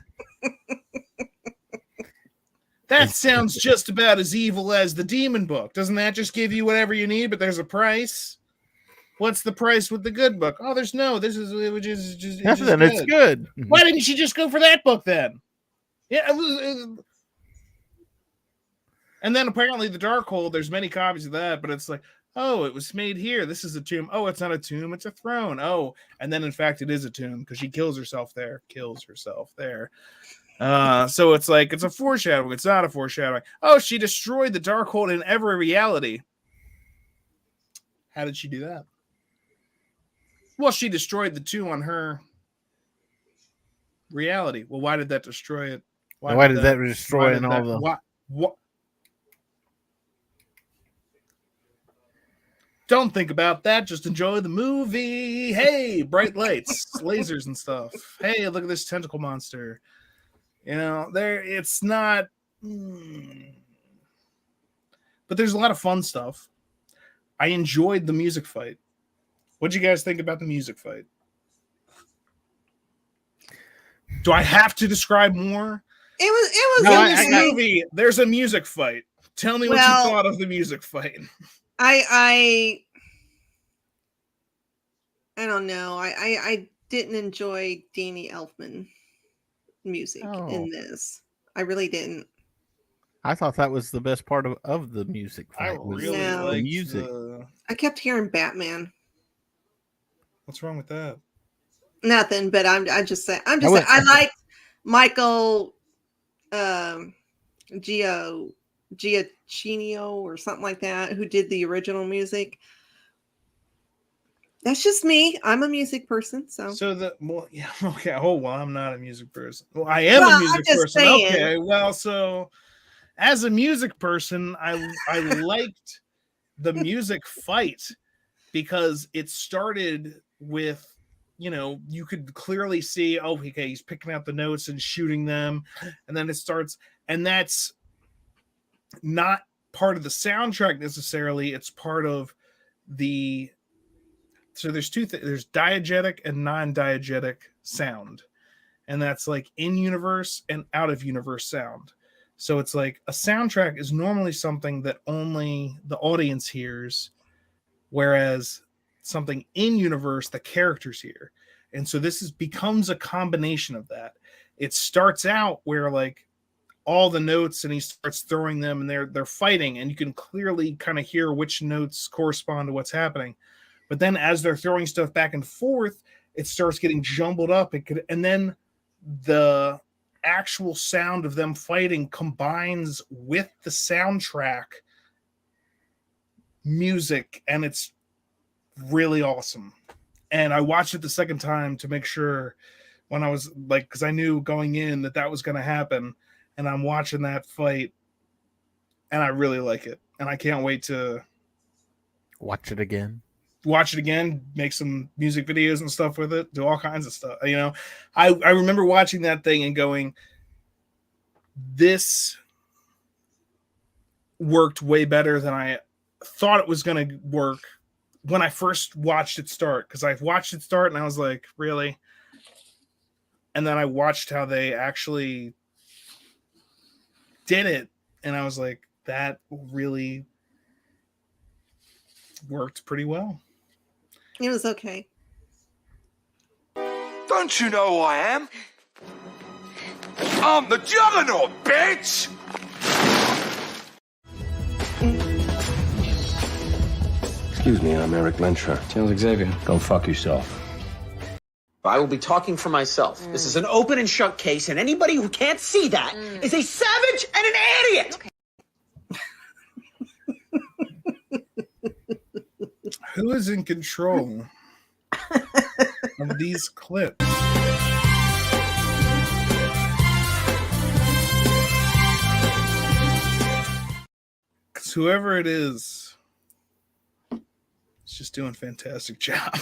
that sounds just about as evil as the demon book. Doesn't that just give you whatever you need, but there's a price? What's the price with the good book? Oh, this is Then it's good. Why didn't she just go for that book then? Yeah. And then apparently the Darkhold, there's many copies of that, but it's like, oh, it was made here. This is a tomb. Oh, it's not a tomb. It's a throne. Oh, and then in fact, it is a tomb because she kills herself there. So it's like, it's a foreshadowing. It's not a foreshadowing. Oh, she destroyed the Darkhold in every reality. How did she do that? Well, she destroyed the two on her reality. Well, why did that destroy it? Why did that destroy all the... What? Don't think about that. Just enjoy the movie. Hey, bright lights, lasers and stuff. Hey, look at this tentacle monster. It's not... But there's a lot of fun stuff. I enjoyed the music fight. What'd you guys think about the music fight? Do I have to describe more? It was in this movie. There's a music fight. Tell me what you thought of the music fight. I don't know. I didn't enjoy Danny Elfman music in this. I really didn't. I thought that was the best part of the music fight. I really liked music. I kept hearing Batman. What's wrong with that? Nothing, but I'm just saying. I liked Michael Giacchino or something like that, who did the original music. That's just me. I'm a music person, so. Okay. Oh well, I'm not a music person. Well, I am a music person. Saying. Okay. Well, so as a music person, I liked the music fight because it started with, you could clearly see, oh, okay, he's picking out the notes and shooting them, and then it starts, and that's not part of the soundtrack necessarily. It's part of the. So there's two things. There's diegetic and non-diegetic sound, and that's like in-universe and out-of-universe sound. So it's like a soundtrack is normally something that only the audience hears, whereas something in-universe, the characters hear. And so this becomes a combination of that. It starts out where like all the notes and he starts throwing them and they're fighting, and you can clearly kind of hear which notes correspond to what's happening. But then as they're throwing stuff back and forth, it starts getting jumbled up. And then the actual sound of them fighting combines with the soundtrack music, and it's really awesome. And I watched it the second time to make sure, when I was like, because I knew going in that was going to happen, and I'm watching that fight, and I really like it, and I can't wait to watch it again, make some music videos and stuff with it, do all kinds of stuff. I remember watching that thing and going, this worked way better than I thought it was going to work when I first watched it start, because I watched it start and I was like, really? And then I watched how they actually did it, and I was like, that really worked pretty well. It was okay. The Don't you know who I am? I'm the Juggernaut, bitch! Excuse me, I'm Eric Lensher. Charles Xavier. Go fuck yourself. I will be talking for myself. This is an open and shut case, and anybody who can't see that is a savage and an idiot! Who is in control of these clips? Because whoever it is just doing a fantastic job.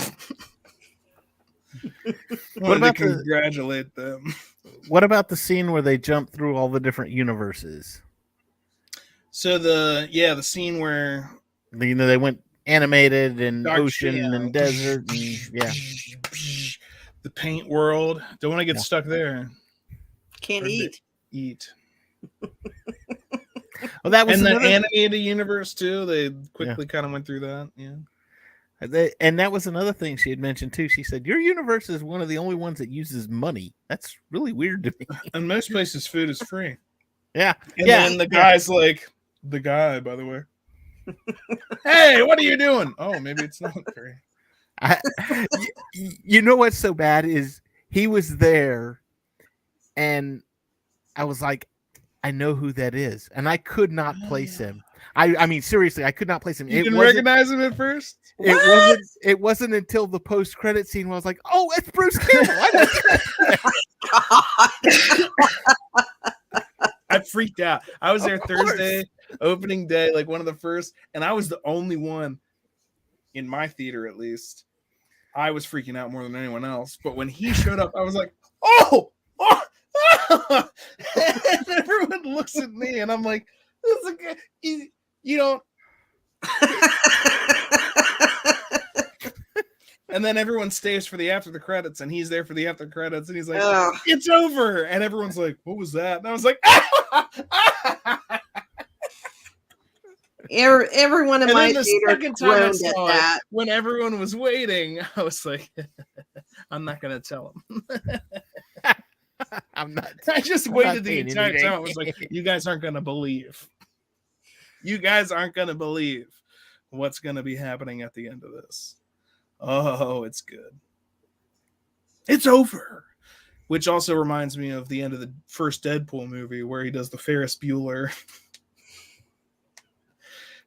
What about congratulate them? What about the scene where they jump through all the different universes? So the scene where they went animated and Dark ocean Shadow. and desert and the paint world. Don't want to get stuck there. Can't eat. Well, that was and the another... animated universe too. They quickly kind of went through that. Yeah. And that was another thing she had mentioned too. She said, your universe is one of the only ones that uses money. That's really weird to me. In most places, food is free. Yeah. And then the guy's like, the guy, by the way. Hey, what are you doing? Oh, maybe it's not free. You know what's so bad is he was there and I was like, I know who that is. And I could not place him. I mean, seriously, I could not place him. You didn't recognize him at first? It wasn't until the post-credit scene where I was like, oh, it's Bruce Campbell. I freaked out. I was there Thursday, opening day, like one of the first, and I was the only one in my theater, at least. I was freaking out more than anyone else. But when he showed up, I was like, oh! And everyone looks at me, and I'm like, this is a guy. You don't. And then everyone stays for the after the credits, and he's there for the after credits, and he's like, it's over. And everyone's like, what was that? And I was like, everyone in my theater groaned at that. When everyone was waiting, I was like, I'm not going to tell him. I'm not. I just waited the entire time. I was like, you guys aren't going to believe. You guys aren't going to believe what's going to be happening at the end of this. Oh, it's good. It's over. Which also reminds me of the end of the first Deadpool movie where he does the Ferris Bueller.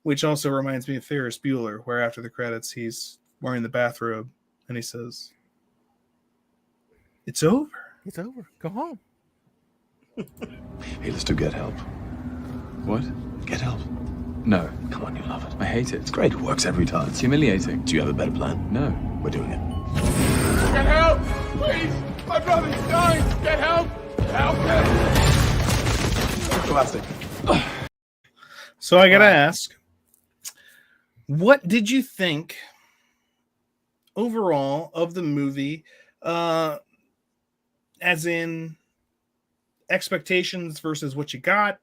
Which also reminds me of Ferris Bueller, where after the credits, he's wearing the bathrobe and he says, it's over. It's over. Go home. Hey, let's do get help. What? Get help. No. Come on, you love it. I hate it. It's great. It works every time. It's humiliating. Do you have a better plan? No. We're doing it. Get help! Please! My brother's dying! Get help! Help him! Classic. So I gotta ask, what did you think overall of the movie? As in expectations versus what you got.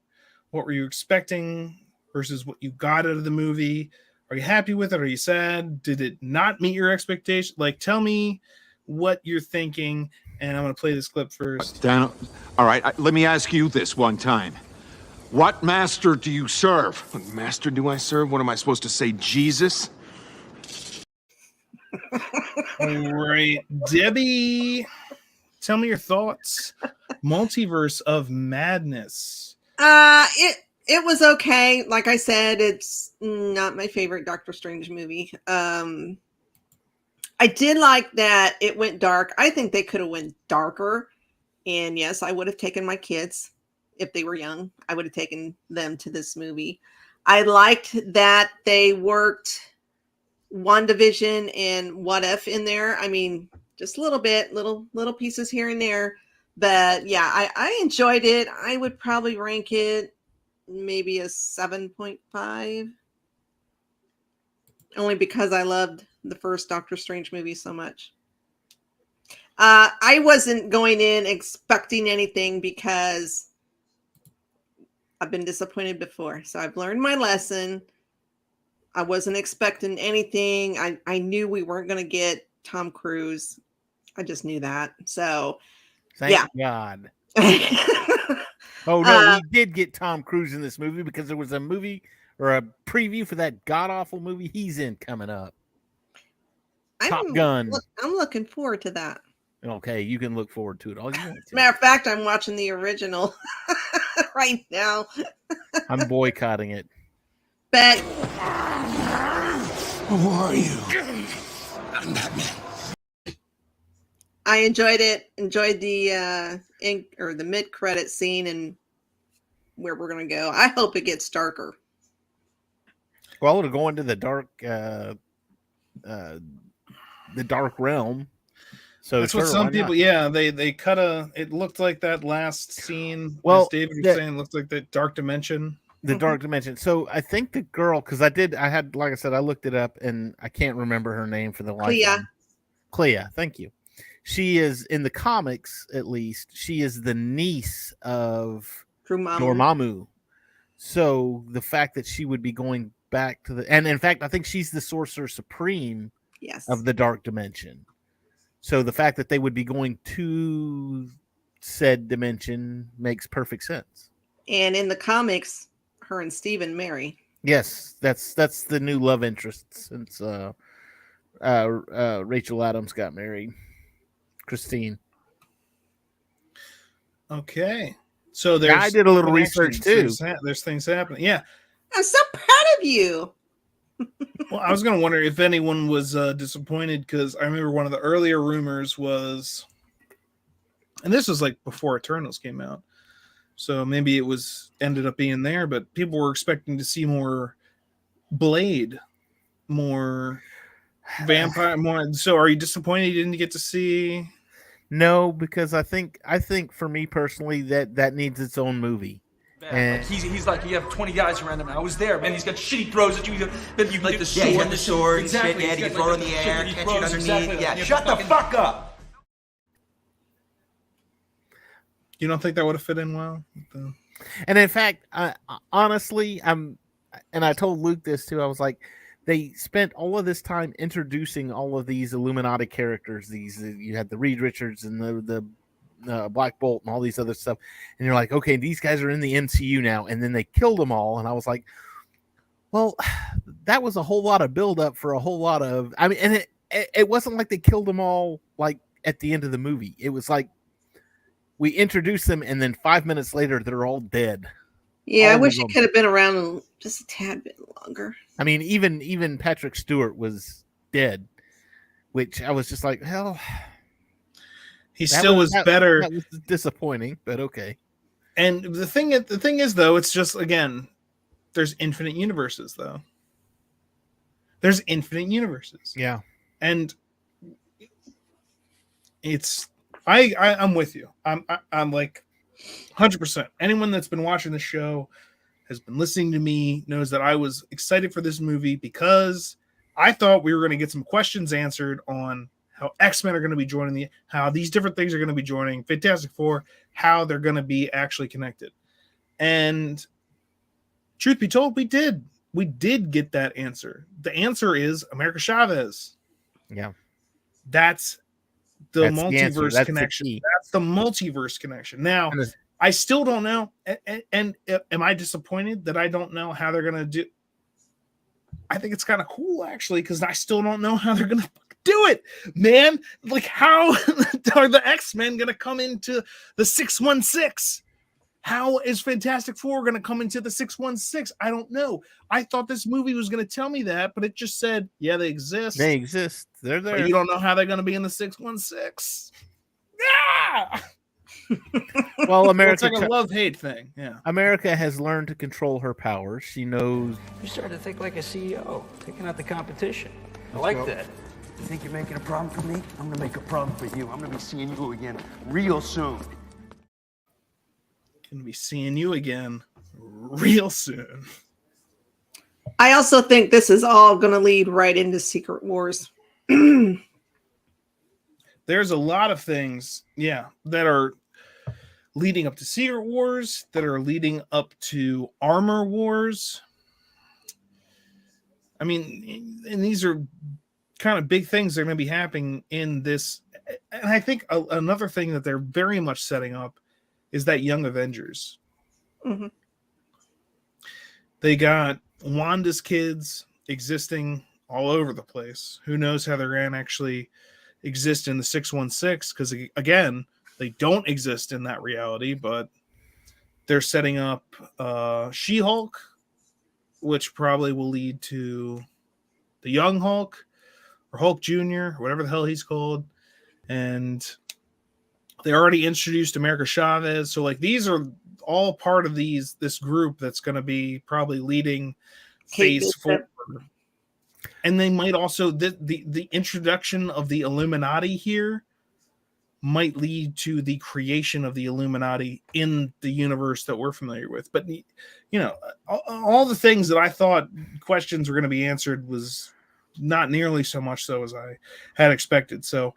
What were you expecting versus what you got out of the movie? Are you happy with it? Are you sad? Did it not meet your expectation? Like, tell me what you're thinking, and I'm going to play this clip first. Dan, all right, let me ask you this one time. What master do you serve? What master do I serve? What am I supposed to say, Jesus? All right, Debbie, tell me your thoughts. Multiverse of Madness. It was okay. Like I said, it's not my favorite Doctor Strange movie. I did like that it went dark. I think they could have went darker. And yes, I would have taken my kids if they were young. I would have taken them to this movie. I liked that they worked WandaVision and What If in there. I mean, just a little bit, little pieces here and there. But yeah, I enjoyed it. I would probably rank it maybe a 7.5. Only because I loved the first Doctor Strange movie so much. I wasn't going in expecting anything because I've been disappointed before. So I've learned my lesson. I wasn't expecting anything. I knew we weren't going to get Tom Cruise. I just knew that. So, Thank God. Oh no, we did get Tom Cruise in this movie because there was a movie or a preview for that god awful movie he's in coming up. Top Gun. I'm looking forward to that. Okay, you can look forward to it all you want to. Matter of fact, I'm watching the original right now. I'm boycotting it. But who are you? I'm Batman. I enjoyed it. Enjoyed the the mid-credit scene and where we're gonna go. I hope it gets darker. Well, to go into the dark realm. So that's what some people. Yeah, they cut it looked like that last scene. Well, as David was saying, looked like the dark dimension. The dark dimension. So I think the girl, because I had, like I said, I looked it up and I can't remember her name for the life. Clea. Thank you. She is in the comics, at least. She is the niece of Dormammu. So the fact that she would be going back to and in fact, I think she's the Sorcerer Supreme of the dark dimension. So the fact that they would be going to said dimension makes perfect sense. And in the comics, her and Stephen marry. Yes, that's the new love interest since Rachel Adams got married. Christine. Okay. So I did a little research too. There's things happening. Yeah. I'm so proud of you. Well, I was going to wonder if anyone was disappointed because I remember one of the earlier rumors was, and this was like before Eternals came out, so maybe it was ended up being there, but people were expecting to see more Blade, more vampire, more. So, are you disappointed you didn't get to see? No, because I think for me personally that needs its own movie. Like he's like, you have 20 guys around him. I was there, man. He's got shit he throws at you. You like the sword. Yeah, you got the sword. Exactly. Shit, yeah, you throw it in the air, catch it underneath. Exactly. Yeah, shut the fuck up. You don't think that would have fit in well? And in fact, honestly, and I told Luke this too. I was like, they spent all of this time introducing all of these Illuminati characters. You had the Reed Richards and the Black Bolt and all these other stuff, and you're like, okay, these guys are in the MCU now, and then they killed them all, and I was like, well, that was a whole lot of build up for a whole lot of. I mean, and it wasn't like they killed them all like at the end of the movie. It was like we introduced them, and then 5 minutes later, they're all dead. Yeah, I wish it could have been around just a tad bit longer. I mean, even Patrick Stewart was dead, which I was just like, hell. He still was better. That was disappointing, but okay. And the thing is, though, it's just, again, there's infinite universes, though. There's infinite universes. Yeah. And it's I'm with you. I'm like 100%. Anyone that's been watching the show has been listening to me knows that I was excited for this movie because I thought we were going to get some questions answered on how X-Men are going to be joining how these different things are going to be joining Fantastic Four, how they're going to be actually connected. And truth be told, we did get that answer. The answer is America Chavez. Yeah. That's the multiverse connection. That's the multiverse connection. Now, I still don't know. And am I disappointed that I don't know how they're going to do? I think it's kind of cool, actually, because I still don't know how they're going to do it, man. Like, how are the X-Men going to come into the 616? How is Fantastic Four going to come into the 616? I don't know. I thought this movie was going to tell me that, but it just said, yeah, they exist. They exist. They're there. But you don't know how they're going to be in the 616. Yeah. Well, America, it's like a love-hate thing. Yeah. America has learned to control her powers. She knows. You started to think like a CEO, taking out the competition. I like that. You think you're making a problem for me? I'm gonna make a problem for you. I'm gonna be seeing you again real soon. Gonna be seeing you again real soon. I also think this is all going to lead right into Secret Wars. There's a lot of things, that are leading up to Secret Wars, that are leading up to Armor Wars. I mean, and these are kind of big things that are going to be happening in this. and I think another thing that they're very much setting up is that Young Avengers. Mm-hmm. They got Wanda's kids existing all over the place. Who knows how they're going to actually exist in the 616? Because again, they don't exist in that reality, but they're setting up She-Hulk, which probably will lead to the Young Hulk or Hulk Jr., or whatever the hell he's called. And they already introduced America Chavez. So like these are all part of this group that's going to be probably leading phase 4. And they might also the introduction of the Illuminati here might lead to the creation of the Illuminati in the universe that we're familiar with. But all the things that I thought questions were going to be answered was not nearly so much so as I had expected. So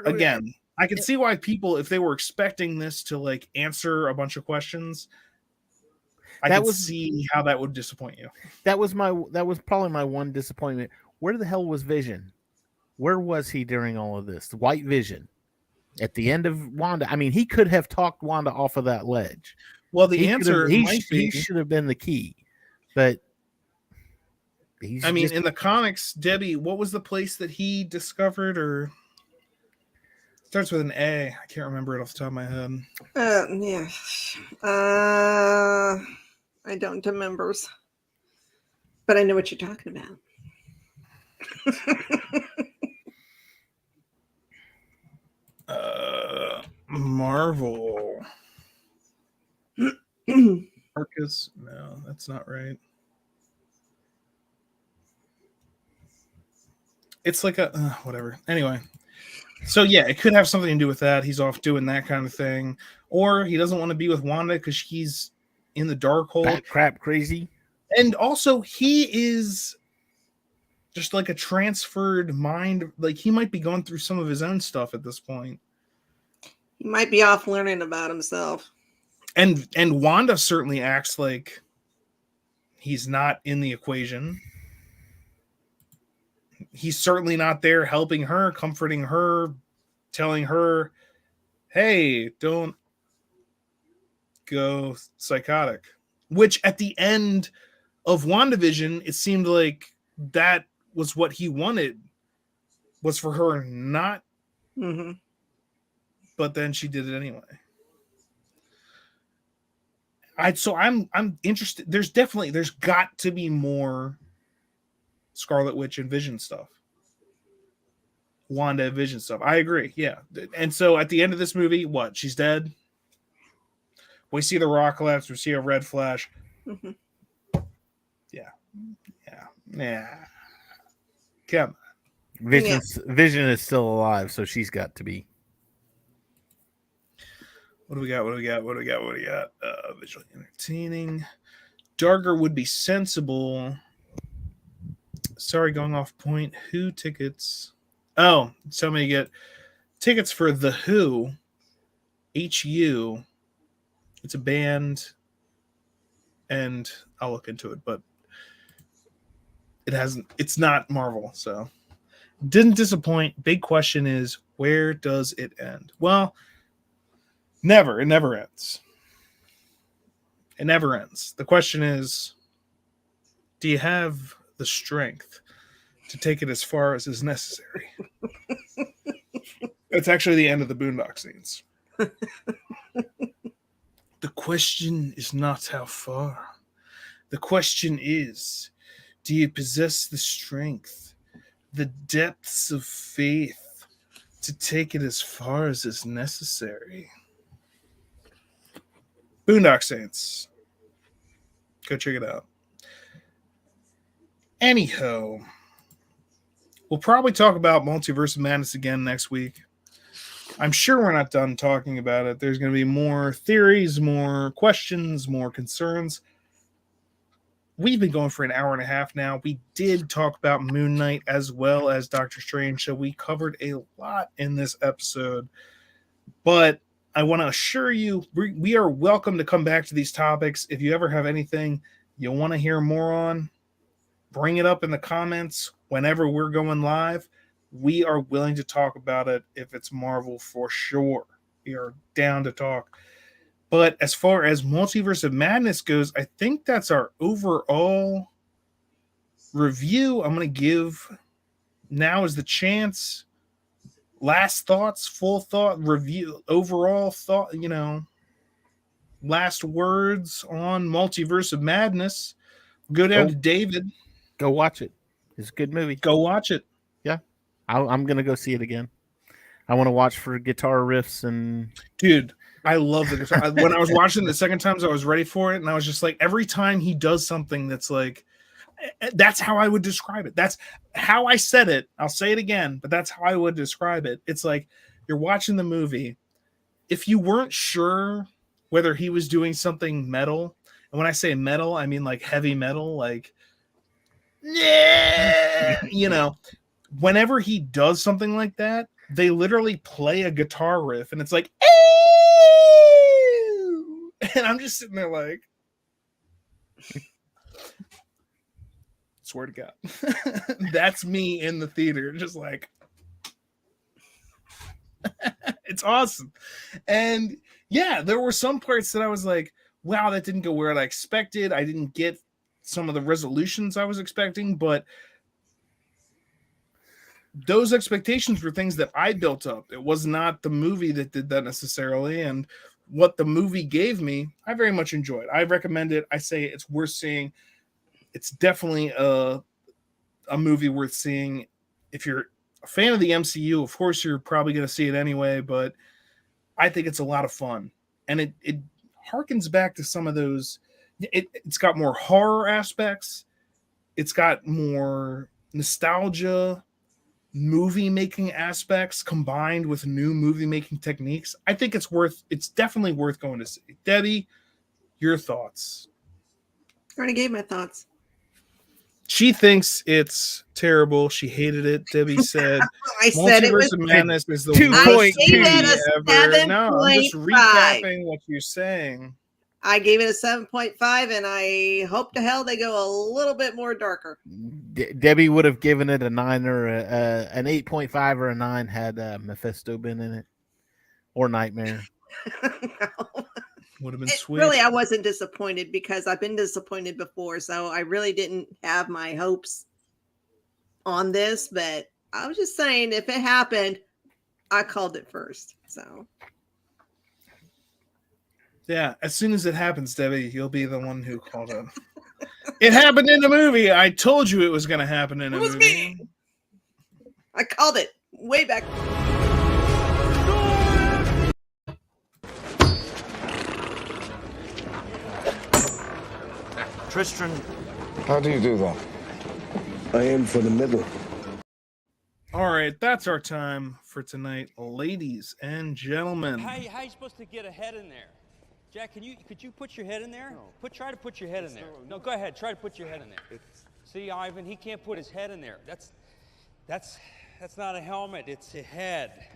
again, I can see why people, if they were expecting this to like answer a bunch of questions, I can see how that would disappoint you. That was probably my one disappointment. Where the hell was Vision? Where was he during all of this? The White Vision at the end of Wanda. I mean, he could have talked Wanda off of that ledge. Well, the answer he should have been the key, but in the comics, Debbie, what was the place that he discovered? Or starts with an A. I can't remember it off the top of my head. Yeah. I don't remember, but I know what you're talking about. Marvel. Marcus? No, that's not right. It's like a whatever. Anyway, so yeah, it could have something to do with that. He's off doing that kind of thing, or he doesn't want to be with Wanda because he's in the Darkhold. Bat crap crazy. And also, he is just like a transferred mind. Like he might be going through some of his own stuff at this point. He might be off learning about himself. And Wanda certainly acts like he's not in the equation. He's certainly not there helping her, comforting her, telling her, hey, don't go psychotic. Which at the end of WandaVision, it seemed like that was what he wanted, was for her not. Mm-hmm. But then she did it anyway. I'm interested. There's got to be more Scarlet Witch and Vision stuff. Wanda Vision stuff. I agree. Yeah. And so at the end of this movie, what? She's dead. We see the rock collapse. We see a red flash. Mm-hmm. Yeah. Come on. Vision is still alive, so she's got to be. What do we got? Visually entertaining. Darker would be sensible. Sorry, going off point. Who tickets? Oh, somebody get tickets for The Who. HU. It's a band. And I'll look into it, but it's not Marvel, so didn't disappoint. Big question is, where does it end? Well, never. It never ends. It never ends. The question is, do you have the strength to take it as far as is necessary? It's actually the end of the Boondock scenes. The question is not how far. The question is, do you possess the strength, the depths of faith to take it as far as is necessary? Boondock Saints. Go check it out. Anyhow, we'll probably talk about Multiverse of Madness again next week. I'm sure we're not done talking about it. There's going to be more theories, more questions, more concerns. We've been going for an hour and a half now. We did talk about Moon Knight as well as Doctor Strange, so we covered a lot in this episode. But I want to assure you, we are welcome to come back to these topics. If you ever have anything you want to hear more on, bring it up in the comments whenever we're going live. we are willing to talk about it if it's Marvel for sure. We are down to talk. But as far as Multiverse of Madness goes, I think that's our overall review. I'm going to give, now is the chance, last thoughts, full thought, review, overall thought, last words on Multiverse of Madness. Go down to David. Go watch it. It's a good movie. Go watch it. Yeah. I'm going to go see it again. I want to watch for guitar riffs and... Dude, I love the guitar. When I was watching it the second time, I was ready for it. And I was just like, every time he does something that's like, that's how I would describe it. That's how I said it. I'll say it again, but that's how I would describe it. It's like you're watching the movie. If you weren't sure whether he was doing something metal, and when I say metal, I mean like heavy metal, like, yeah, whenever he does something like that, they literally play a guitar riff and it's like, ew! And I'm just sitting there like, swear to God, that's me in the theater, just like, it's awesome. And yeah, there were some parts that I was like, wow, that didn't go where I expected. I didn't get some of the resolutions I was expecting, but those expectations were things that I built up. It was not the movie that did that necessarily. And what the movie gave me, I very much enjoyed. I recommend it. I say it's worth seeing. It's definitely a movie worth seeing. If you're a fan of the MCU, of course, you're probably going to see it anyway, but I think it's a lot of fun. And it harkens back to some of those. It's got more horror aspects. It's got more nostalgia, movie making aspects combined with new movie making techniques. I think it's definitely worth going to see. Debbie, your thoughts? I already gave my thoughts. She thinks it's terrible. She hated it. Debbie said, I said it was Multiverse of Madness is the 2.2. worst movie ever. ever. No, I'm just 7.5. recapping what you're saying. I gave it a 7.5, and I hope to hell they go a little bit more darker. Debbie would have given it a 9 or an 8.5 or a 9 had Mephisto been in it, or Nightmare. Would have been sweet. Really, I wasn't disappointed because I've been disappointed before, so I really didn't have my hopes on this. But I was just saying, if it happened, I called it first. So. Yeah, as soon as it happens, Debbie, you'll be the one who called it. It happened in the movie. I told you it was going to happen in a movie. Me. I called it way back. Tristan, how do you do that? I aim for the middle. All right, that's our time for tonight, ladies and gentlemen. How are you supposed to get a head in there? Jack, could you put your head in there? No. Try to put your head in there. No, go ahead. Try to put your head in there. See, Ivan, he can't put his head in there. That's not a helmet. It's a head.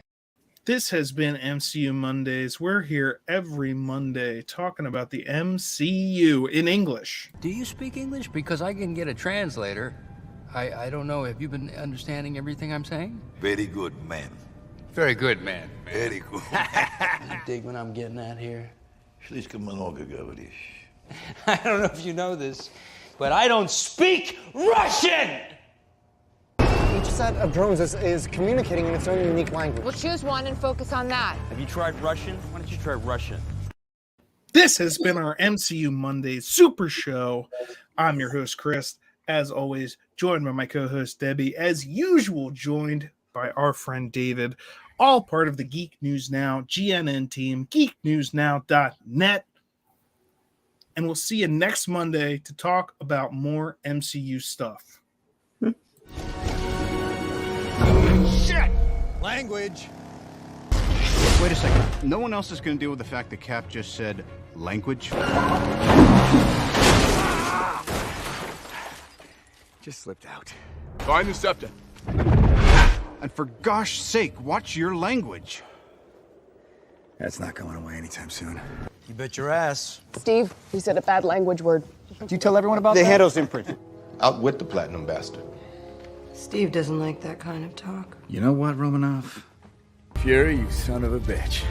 This has been MCU Mondays. We're here every Monday talking about the MCU in English. Do you speak English? Because I can get a translator. I don't know. Have you been understanding everything I'm saying? Very good, man. Very good, man. Very good. You dig what I'm getting at here? Слишком много говоришь. I don't know if you know this, but I don't speak Russian! Each set of drones is communicating in its own unique language. We'll choose one and focus on that. Have you tried Russian? Why don't you try Russian? This has been our MCU Mondays Super Show. I'm your host, Chris. As always, joined by my co-host, Debbie. As usual, joined by our friend, David. All part of the Geek News Now GNN team, geeknewsnow.net. And we'll see you next Monday to talk about more MCU stuff. Shit! Language. Wait a second. No one else is going to deal with the fact that Cap just said language? Just slipped out. Find the scepter. And for gosh sake, watch your language. That's not going away anytime soon. You bet your ass. Steve, you said a bad language word. Did you tell everyone about The that? Heroes imprint. Out with the Platinum Bastard. Steve doesn't like that kind of talk. You know what, Romanoff? Fury, you son of a bitch.